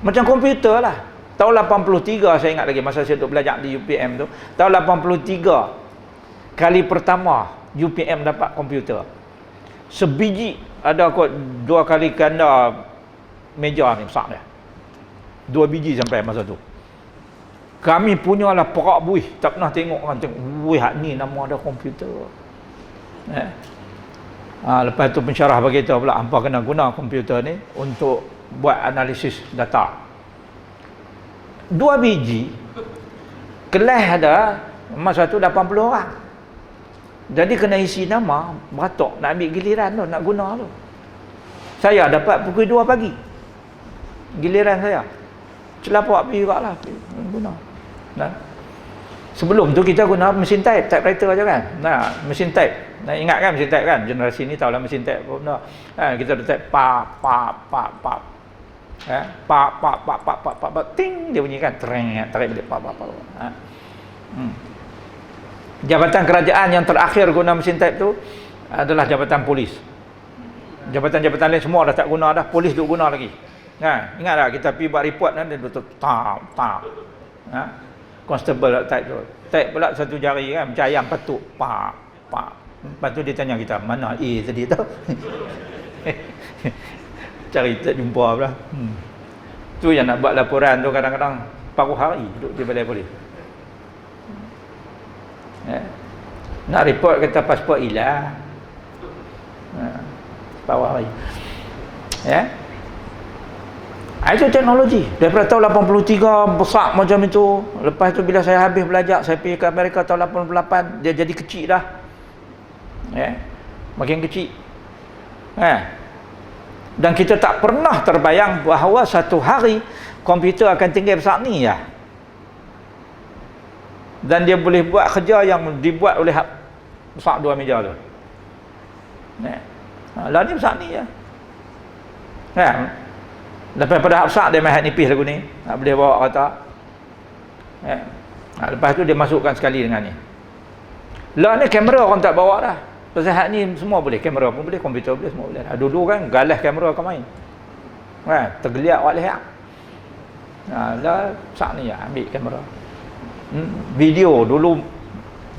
Macam komputer lah. Tahun 83 saya ingat lagi masa saya duk belajar di UPM tu, tahun 83 kali pertama UPM dapat komputer. Sebiji ada kot 2 kali ganda meja ni besar dia. 2 biji sampai masa tu. Kami punyalah perak buih, tak pernah tengok orang tengok, wih hak ni nama ada komputer. Lepas tu pensyarah bagi tahu pula hampa kena guna komputer ni untuk buat analisis data. 2 biji kelas ada masa tu 80 orang. Jadi kena isi nama, beratok nak ambil giliran tu, nak guna tu. Saya dapat pukul 2 pagi. Giliran saya. Celapak pergi juga lah guna. Nah. Sebelum tu kita guna mesin typewriter je kan. Nah, mesin type. Nah, ingat kan mesin type kan? Generasi ni tahulah mesin type pun dah. Kita ada type pa. Pa ting dia bunyi kan, tarik balik pa. Jabatan kerajaan yang terakhir guna mesin type tu adalah jabatan polis. Jabatan-jabatan lain semua dah tak guna dah, polis duk guna lagi. Ingat tak kita pergi buat report kan, dia betul tak. Constable type tu. Type pula satu jari kan, macam ayam patuk. Pa. Lepas tu dia tanya kita, mana A tadi tu? Cari tak jumpa pula. Tu yang nak buat laporan tu kadang-kadang paruh hari duduk di balai polis. Nak report kata pasport hilang. Paruh hari. Itu teknologi. Daripada tahun 83 besar macam itu. Lepas tu bila saya habis belajar, saya pergi ke Amerika tahun 88, dia jadi kecil dah. Makin kecil. Dan kita tak pernah terbayang bahawa satu hari komputer akan tinggal besar ni ya. dan dia boleh buat kerja yang dibuat oleh besar 2 meja tu. Lah ni besar ni je. Kan? Lepas pada besar dia main nipis lagu ni, tak boleh bawa kereta. Lepas tu dia masukkan sekali dengan ni. Lah ni kamera orang tak bawa dah. Pasal ni semua boleh, kamera pun boleh, komputer boleh, semua boleh. Dulu kan galas kamera kau main. Kan? Tergeliat oleh hak. Lah besar ni ya, ambil kamera. Video dulu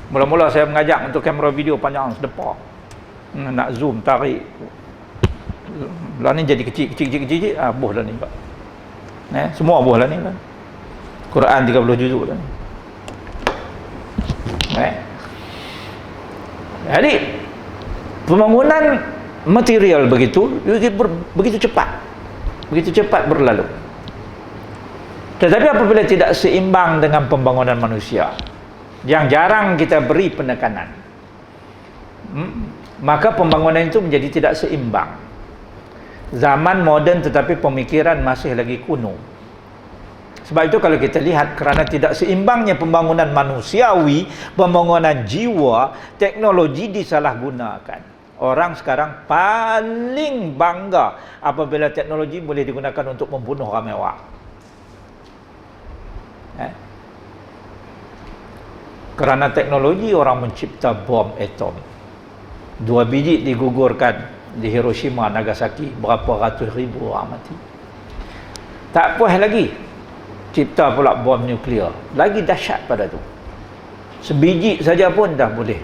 mula-mula saya mengajak untuk kamera video panjang sedepa. Nak zoom, tarik. Lah ni jadi kecil, buh lah ni Pak. Semua buh lah ni kan. Quran 30 juzuk lah ni. Jadi pembangunan material begitu cepat berlalu. Tetapi apabila tidak seimbang dengan pembangunan manusia yang jarang kita beri penekanan, maka pembangunan itu menjadi tidak seimbang. Zaman moden tetapi pemikiran masih lagi kuno. Sebab itu kalau kita lihat, kerana tidak seimbangnya pembangunan manusiawi, pembangunan jiwa, teknologi disalahgunakan. Orang sekarang paling bangga apabila teknologi boleh digunakan untuk membunuh ramai orang. Kerana teknologi orang mencipta bom atom. 2 biji digugurkan di Hiroshima, Nagasaki, berapa ratus ribu orang mati. Tak puas lagi, cipta pula bom nuklear, lagi dahsyat pada tu. Sebiji saja pun dah boleh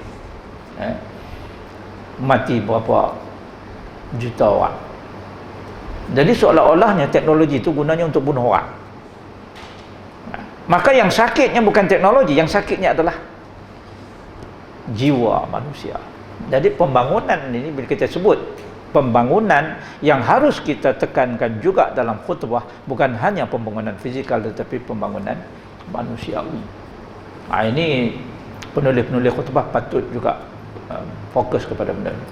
mati berapa juta orang. Jadi seolah-olahnya teknologi itu gunanya untuk bunuh orang. Maka yang sakitnya bukan teknologi, yang sakitnya adalah jiwa manusia. Jadi pembangunan ini, bila kita sebut pembangunan, yang harus kita tekankan juga dalam khutbah bukan hanya pembangunan fizikal tetapi pembangunan manusiawi. Ini penulis-penulis khutbah patut juga fokus kepada benda ini.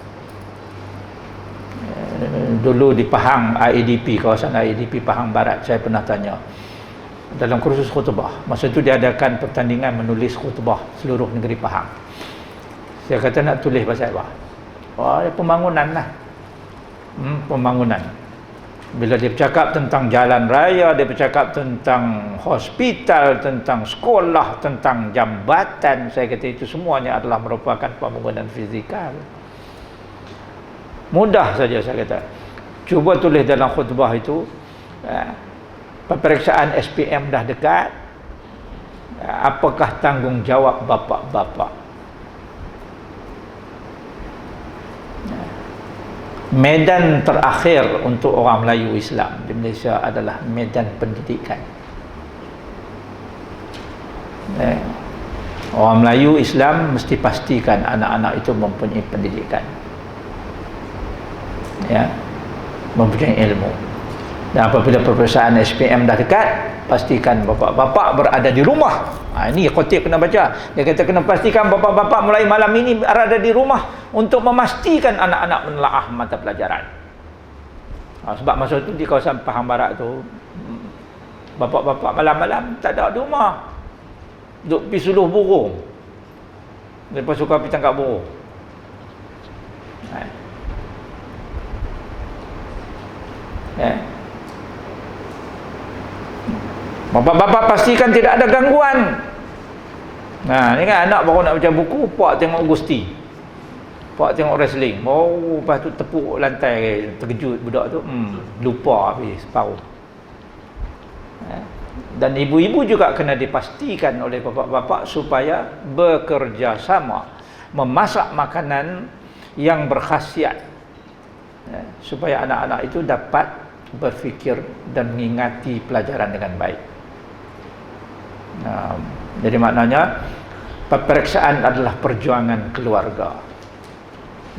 Dulu di Pahang IADP, kawasan IADP Pahang Barat, saya pernah tanya dalam kursus khutbah. Masa itu diadakan pertandingan menulis khutbah seluruh negeri Pahang. Saya kata nak tulis pasal apa? Pembangunan lah. Pembangunan. Bila dia bercakap tentang jalan raya, dia bercakap tentang hospital, tentang sekolah, tentang jambatan, saya kata itu semuanya adalah merupakan pembangunan fizikal. Mudah saja saya kata. Cuba tulis dalam khutbah itu, peperiksaan SPM dah dekat, apakah tanggungjawab bapa-bapa? Medan terakhir untuk orang Melayu Islam di Malaysia adalah medan pendidikan. Orang Melayu Islam mesti pastikan anak-anak itu mempunyai pendidikan, mempunyai ilmu. Dan apabila peperiksaan SPM dah dekat, pastikan bapa-bapa berada di rumah. Ini khotib kena baca. Dia kata kena pastikan bapa-bapa mulai malam ini berada di rumah untuk memastikan anak-anak menelaah mata pelajaran. Sebab masa tu di kawasan Pahang Barat tu, bapa-bapa malam-malam tak ada di rumah, duk pergi suluh burung. Lepas suka pergi tangkap burung. Bapak-bapak pastikan tidak ada gangguan. Ni kan anak baru nak baca buku, pak tengok Gusti, pak tengok wrestling, lepas tu tepuk lantai, terkejut budak tu, lupa habis separuh. Dan ibu-ibu juga kena dipastikan oleh bapak-bapak supaya bekerja sama memasak makanan yang berkhasiat, supaya anak-anak itu dapat berfikir dan mengingati pelajaran dengan baik. Jadi maknanya peperiksaan adalah perjuangan keluarga.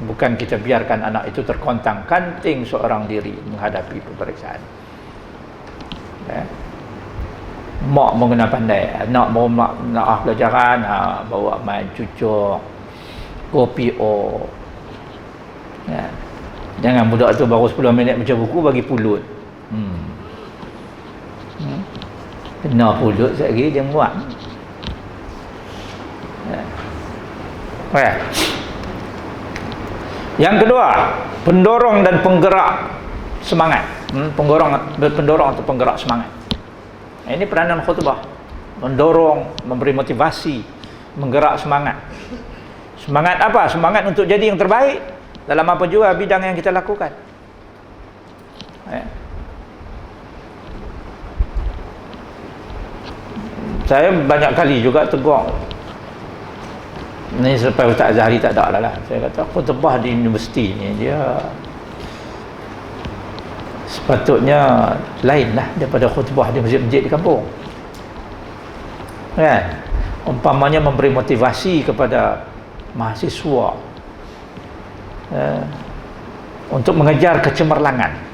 Bukan kita biarkan anak itu terkontang-kanting seorang diri menghadapi peperiksaan. Mak mau kena pandai, anak mau nak pelajaran, bawa main cucuk, kopi o. Jangan budak tu baru 10 minit baca buku bagi pulut. Kena pulut sekali dia buat. Okay. Yang kedua, pendorong dan penggerak semangat. Pendorong atau penggerak semangat. Ini peranan khutbah. Mendorong, memberi motivasi, menggerak semangat. Semangat apa? Semangat untuk jadi yang terbaik dalam apa jua bidang yang kita lakukan. Saya banyak kali juga tegur. Ini selepas Ustaz Zahri tak ada lah. Saya kata khutbah di universiti ni dia sepatutnya lain lah daripada khutbah di masjid-masjid di kampung. Kan? Umpamanya memberi motivasi kepada mahasiswa untuk mengejar kecemerlangan.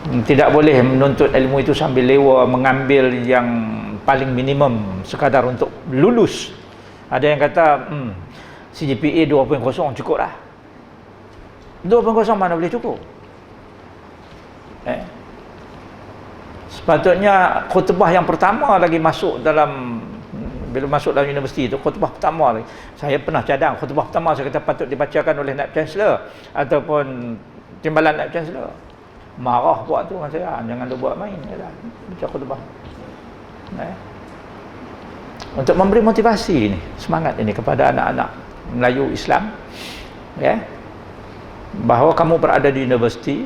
Tidak boleh menuntut ilmu itu sambil lewa, mengambil yang paling minimum sekadar untuk lulus. Ada yang kata CGPA 2.0 cukup lah. 2.0 mana boleh cukup? Sepatutnya khutbah yang pertama lagi masuk dalam, bila masuk dalam universiti itu, khutbah pertama lagi. Saya pernah cadang khutbah pertama saya kata patut dibacakan oleh Naib Chancellor ataupun Timbalan Naib Chancellor. Marah buat tu dengan saya, jangan lu buat main lah, baca khutbah. Untuk memberi motivasi ni, semangat ini kepada anak-anak Melayu Islam, bahawa kamu berada di universiti,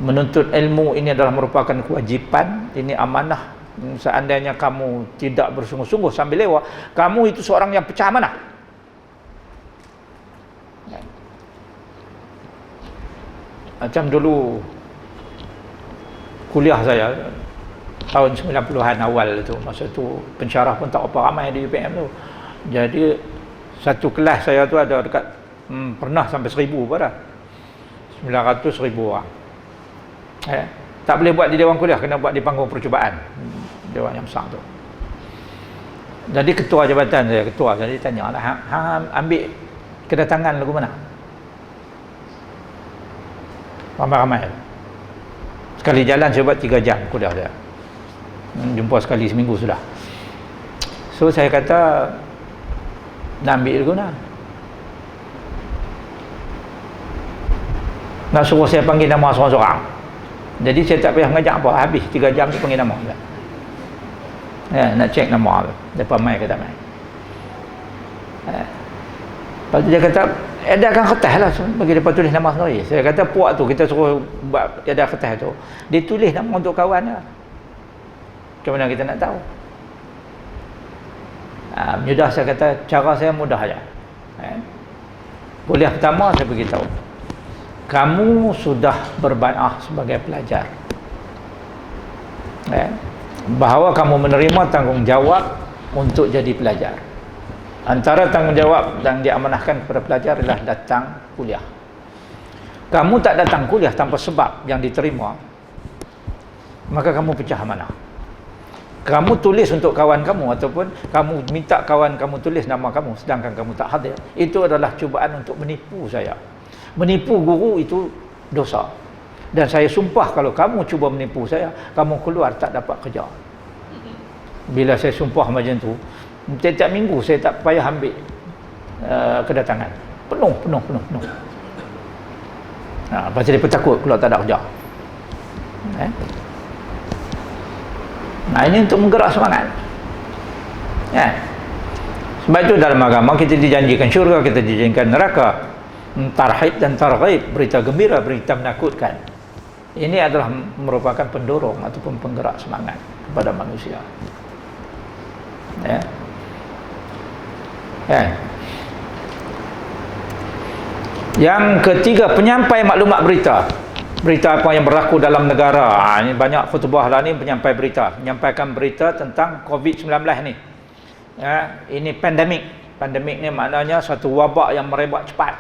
menuntut ilmu ini adalah merupakan kewajipan, ini amanah. Seandainya kamu tidak bersungguh-sungguh sambil lewat, kamu itu seorang yang pecah amanah. Macam dulu kuliah saya tahun 90-an awal tu, masa tu pensyarah pun tak apa ramai di UPM tu. Jadi satu kelas saya tu ada dekat pernah sampai 1000 pada 900 1000 orang. Tak boleh buat di dewan kuliah, kena buat di panggung percubaan, dewan yang besar tu. Jadi ketua jabatan saya, ketua, jadi tanya lah, hang ambil kedatangan lagu mana? Ramai-ramai. Sekali jalan saya buat 3 jam kuliah saya. Jumpa sekali seminggu sudah. So saya kata nak ambil guna. Nak suruh saya panggil nama seorang-seorang. Jadi saya tak payah mengajak apa, habis 3 jam tu panggil nama. Nak cek nama depa mai ke tak mai. Lepas tu dia kata edarkan kertas lah bagi mereka tulis nama sendiri. Saya kata puak tu kita suruh buat edar kertas tu, dia tulis nama untuk kawan lah. Macam mana kita nak tahu? Mudah, saya kata cara saya mudah aja. Kuliah pertama saya beritahu, kamu sudah berbaikah sebagai pelajar, bahawa kamu menerima tanggungjawab untuk jadi pelajar. Antara tanggungjawab yang diamanahkan kepada pelajar adalah datang kuliah. Kamu tak datang kuliah tanpa sebab yang diterima, maka kamu pecah amanah. Kamu tulis untuk kawan kamu ataupun kamu minta kawan kamu tulis nama kamu sedangkan kamu tak hadir, itu adalah cubaan untuk menipu saya. Menipu guru itu dosa. Dan saya sumpah kalau kamu cuba menipu saya, kamu keluar tak dapat kerja. Bila saya sumpah macam tu, tiap-tiap minggu saya tak payah ambil kedatangan. Penuh. Pasal dia takut kalau tak ada kerja. Ini untuk menggerak semangat. Sebab itu dalam agama kita dijanjikan syurga, kita dijanjikan neraka. Tarhib dan targhaib, berita gembira, berita menakutkan. Ini adalah merupakan pendorong ataupun penggerak semangat kepada manusia. Yang ketiga, penyampai maklumat berita. Berita apa yang berlaku dalam negara. Ini banyak khutbah lah ni, penyampai berita. Menyampaikan berita tentang COVID-19 ni. Ini pandemik. Pandemik ni maknanya satu wabak yang merebak cepat.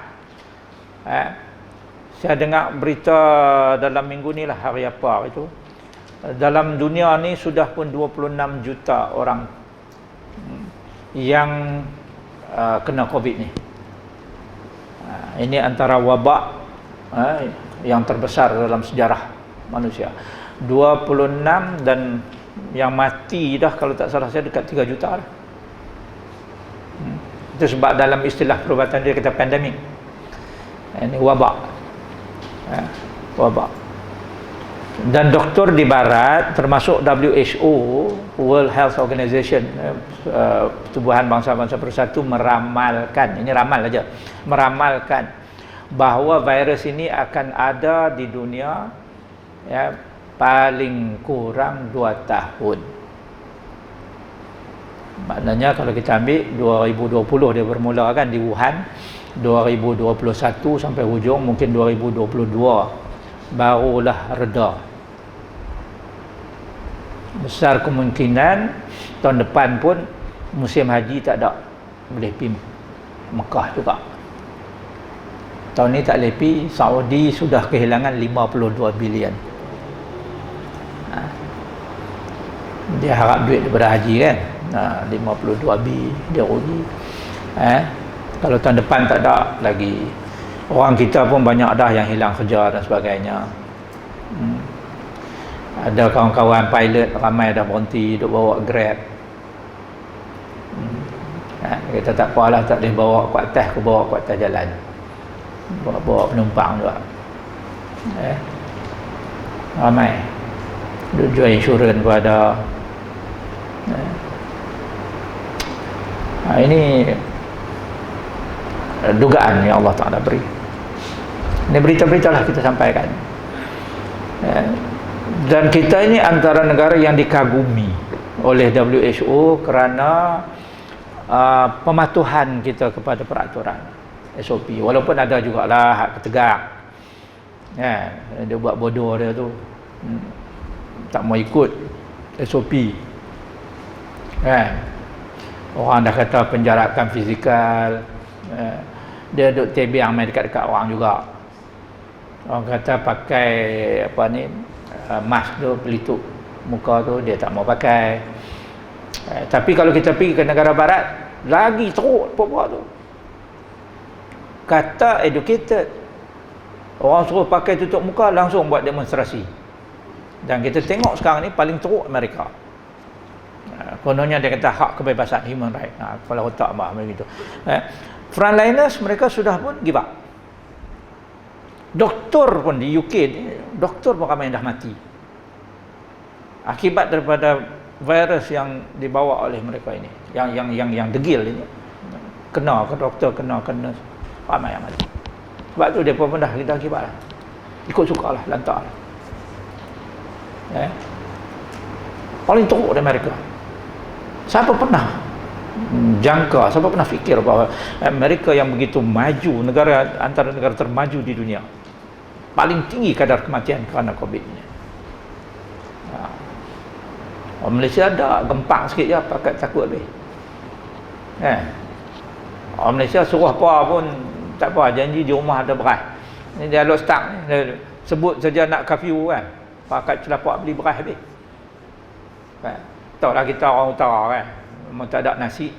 Saya dengar berita dalam minggu ni lah, hari apa itu, dalam dunia ni sudah pun 26 juta orang yang kena COVID ni. Ini antara wabak yang terbesar dalam sejarah manusia. 26 dan yang mati dah kalau tak salah saya dekat 3 juta lah. Itu sebab dalam istilah perubatan dia kata pandemik. Ini wabak. Wabak. Dan doktor di barat termasuk WHO, World Health Organization, Pertubuhan Bangsa-Bangsa Bersatu meramalkan, ini ramal aja, meramalkan bahawa virus ini akan ada di dunia ya paling kurang 2 tahun. Maknanya kalau kita ambil 2020 dia bermula kan di Wuhan, 2021 sampai hujung mungkin 2022 barulah reda. Besar kemungkinan tahun depan pun musim haji tak ada, boleh pergi Mekah juga. Tahun ni tak boleh pergi. Saudi sudah kehilangan 52 bilion. Dia harap duit daripada haji kan, 52 bi dia rugi. Kalau tahun depan tak ada lagi. Orang kita pun banyak dah yang hilang kerja dan sebagainya. Ada kawan-kawan pilot ramai dah berhenti duk bawa Grab. Kita tak apalah, tak boleh bawa ke atas, aku bawa ke atas jalan, bawa penumpang juga. Ramai duk jual insurans pun ada. Ini dugaan yang Allah Ta'ala beri. Ini berita-berita lah kita sampaikan. Dan kita ini antara negara yang dikagumi oleh WHO kerana pematuhan kita kepada peraturan SOP. Walaupun ada jugalah hak ketegak, dia buat bodoh dia tu, tak mau ikut SOP kan. Orang dah kata penjarakan fizikal, dia duk tebiang main dekat-dekat orang juga. Orang kata pakai apa ni, mask tu, pelitup muka tu, dia tak mau pakai. Tapi kalau kita pergi ke negara barat, lagi teruk buat tu. Kata educated, orang suruh pakai tutup muka, langsung buat demonstrasi. Dan kita tengok sekarang ni paling teruk Amerika. Kononnya dia kata hak kebebasan, human right. Kepala otak begitu. Frontliners mereka sudah pun give up. Doktor pun di UK, doktor pun ramai yang dah mati akibat daripada virus yang dibawa oleh mereka ini, yang degil ini. Kena ke doktor, kena ramai yang mati. Sebab tu dia pun dah kita akibat lah, ikut suka lah, lantak lah. Paling teruk di Amerika. Siapa pernah jangka, siapa pernah fikir bahawa Amerika yang begitu maju, negara antara negara termaju di dunia, paling tinggi kadar kematian kerana COVID ni. Orang Malaysia ada gempak sikit je pakat takut habis. Orang Malaysia suruh apa pun tak apa, janji di rumah ada beras. Ni dia lot start ni, dia sebut saja nak curfew kan, pakat celapak beli beras habis. Tahu lah kita orang utara kan, memang tak ada nasi.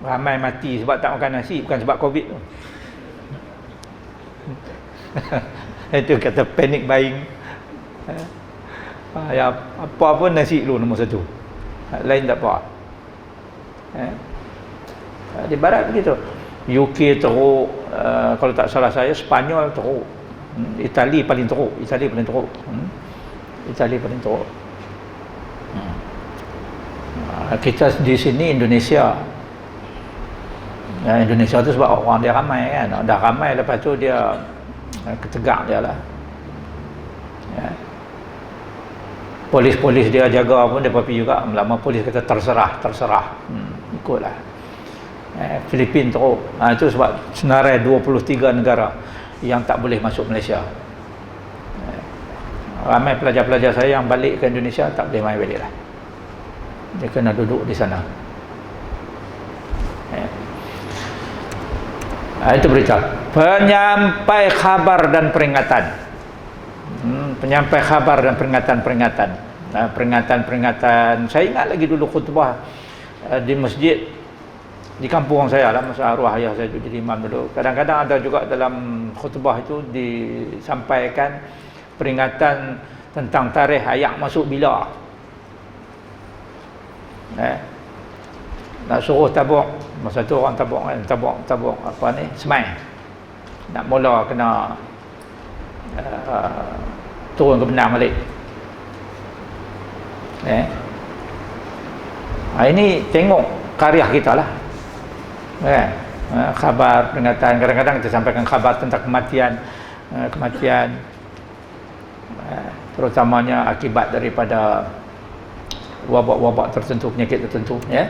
Ramai mati sebab tak makan nasi, bukan sebab COVID tu. Itu kata panic buying. Ya, apa pun nasi dulu nombor 1, lain tak apa. Di barat begitu. UK teruk, kalau tak salah saya Spanyol teruk, Itali paling teruk. Itali paling teruk. Kita di sini Indonesia. Indonesia tu sebab orang dia ramai kan. Dah ramai, lepas tu dia ketegak dia lah. Polis-polis dia jaga pun dia pergi juga. Lama polis kata terserah. Ikutlah. Filipin teruk. Itu sebab senarai 23 negara yang tak boleh masuk Malaysia. Ramai pelajar-pelajar saya yang balik ke Indonesia tak boleh main balik lah. Dia kena duduk di sana. Itu berita. Penyampai khabar dan peringatan. Penyampai khabar dan peringatan-peringatan. Peringatan-peringatan. Saya ingat lagi dulu khutbah di masjid di kampung saya lah, masa arwah ayah saya jadi imam dulu. Kadang-kadang ada juga dalam khutbah itu disampaikan peringatan tentang tarikh ayak masuk bila. nak suruh tabuk. Masa tu orang tabuk kan, tabuk apa ni, semai. Nak mula kena turun ke benang balik. Ini tengok karya kita lah. Khabar peringatan, kadang-kadang kita sampaikan khabar tentang kematian, terutamanya akibat daripada wabak-wabak tertentu, penyakit tertentu, ya.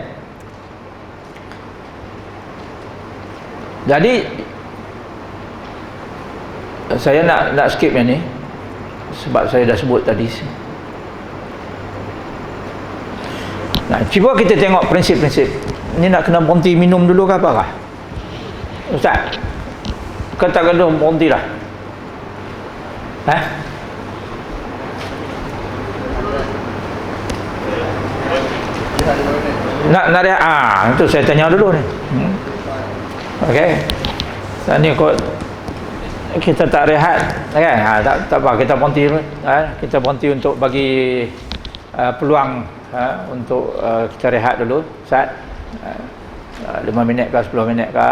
Jadi saya nak skip yang ni sebab saya dah sebut tadi. Nah, cuba kita tengok prinsip-prinsip. Ni nak kena berhenti minum dulu ke apa kah? Ustaz, kata kena berhenti dah. Nak rehat. Itu saya tanya dulu ni. Okey. Dan ni kok kita tak rehat kan? Tak apa, kita berhenti dulu. Kita berhenti untuk bagi peluang untuk kita rehat dulu. Ustaz, 5 minit ke 10 minit ke,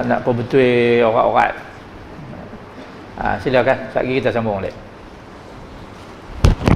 nak perbetul orat-orat. Silakan, sekejap lagi kita sambung balik.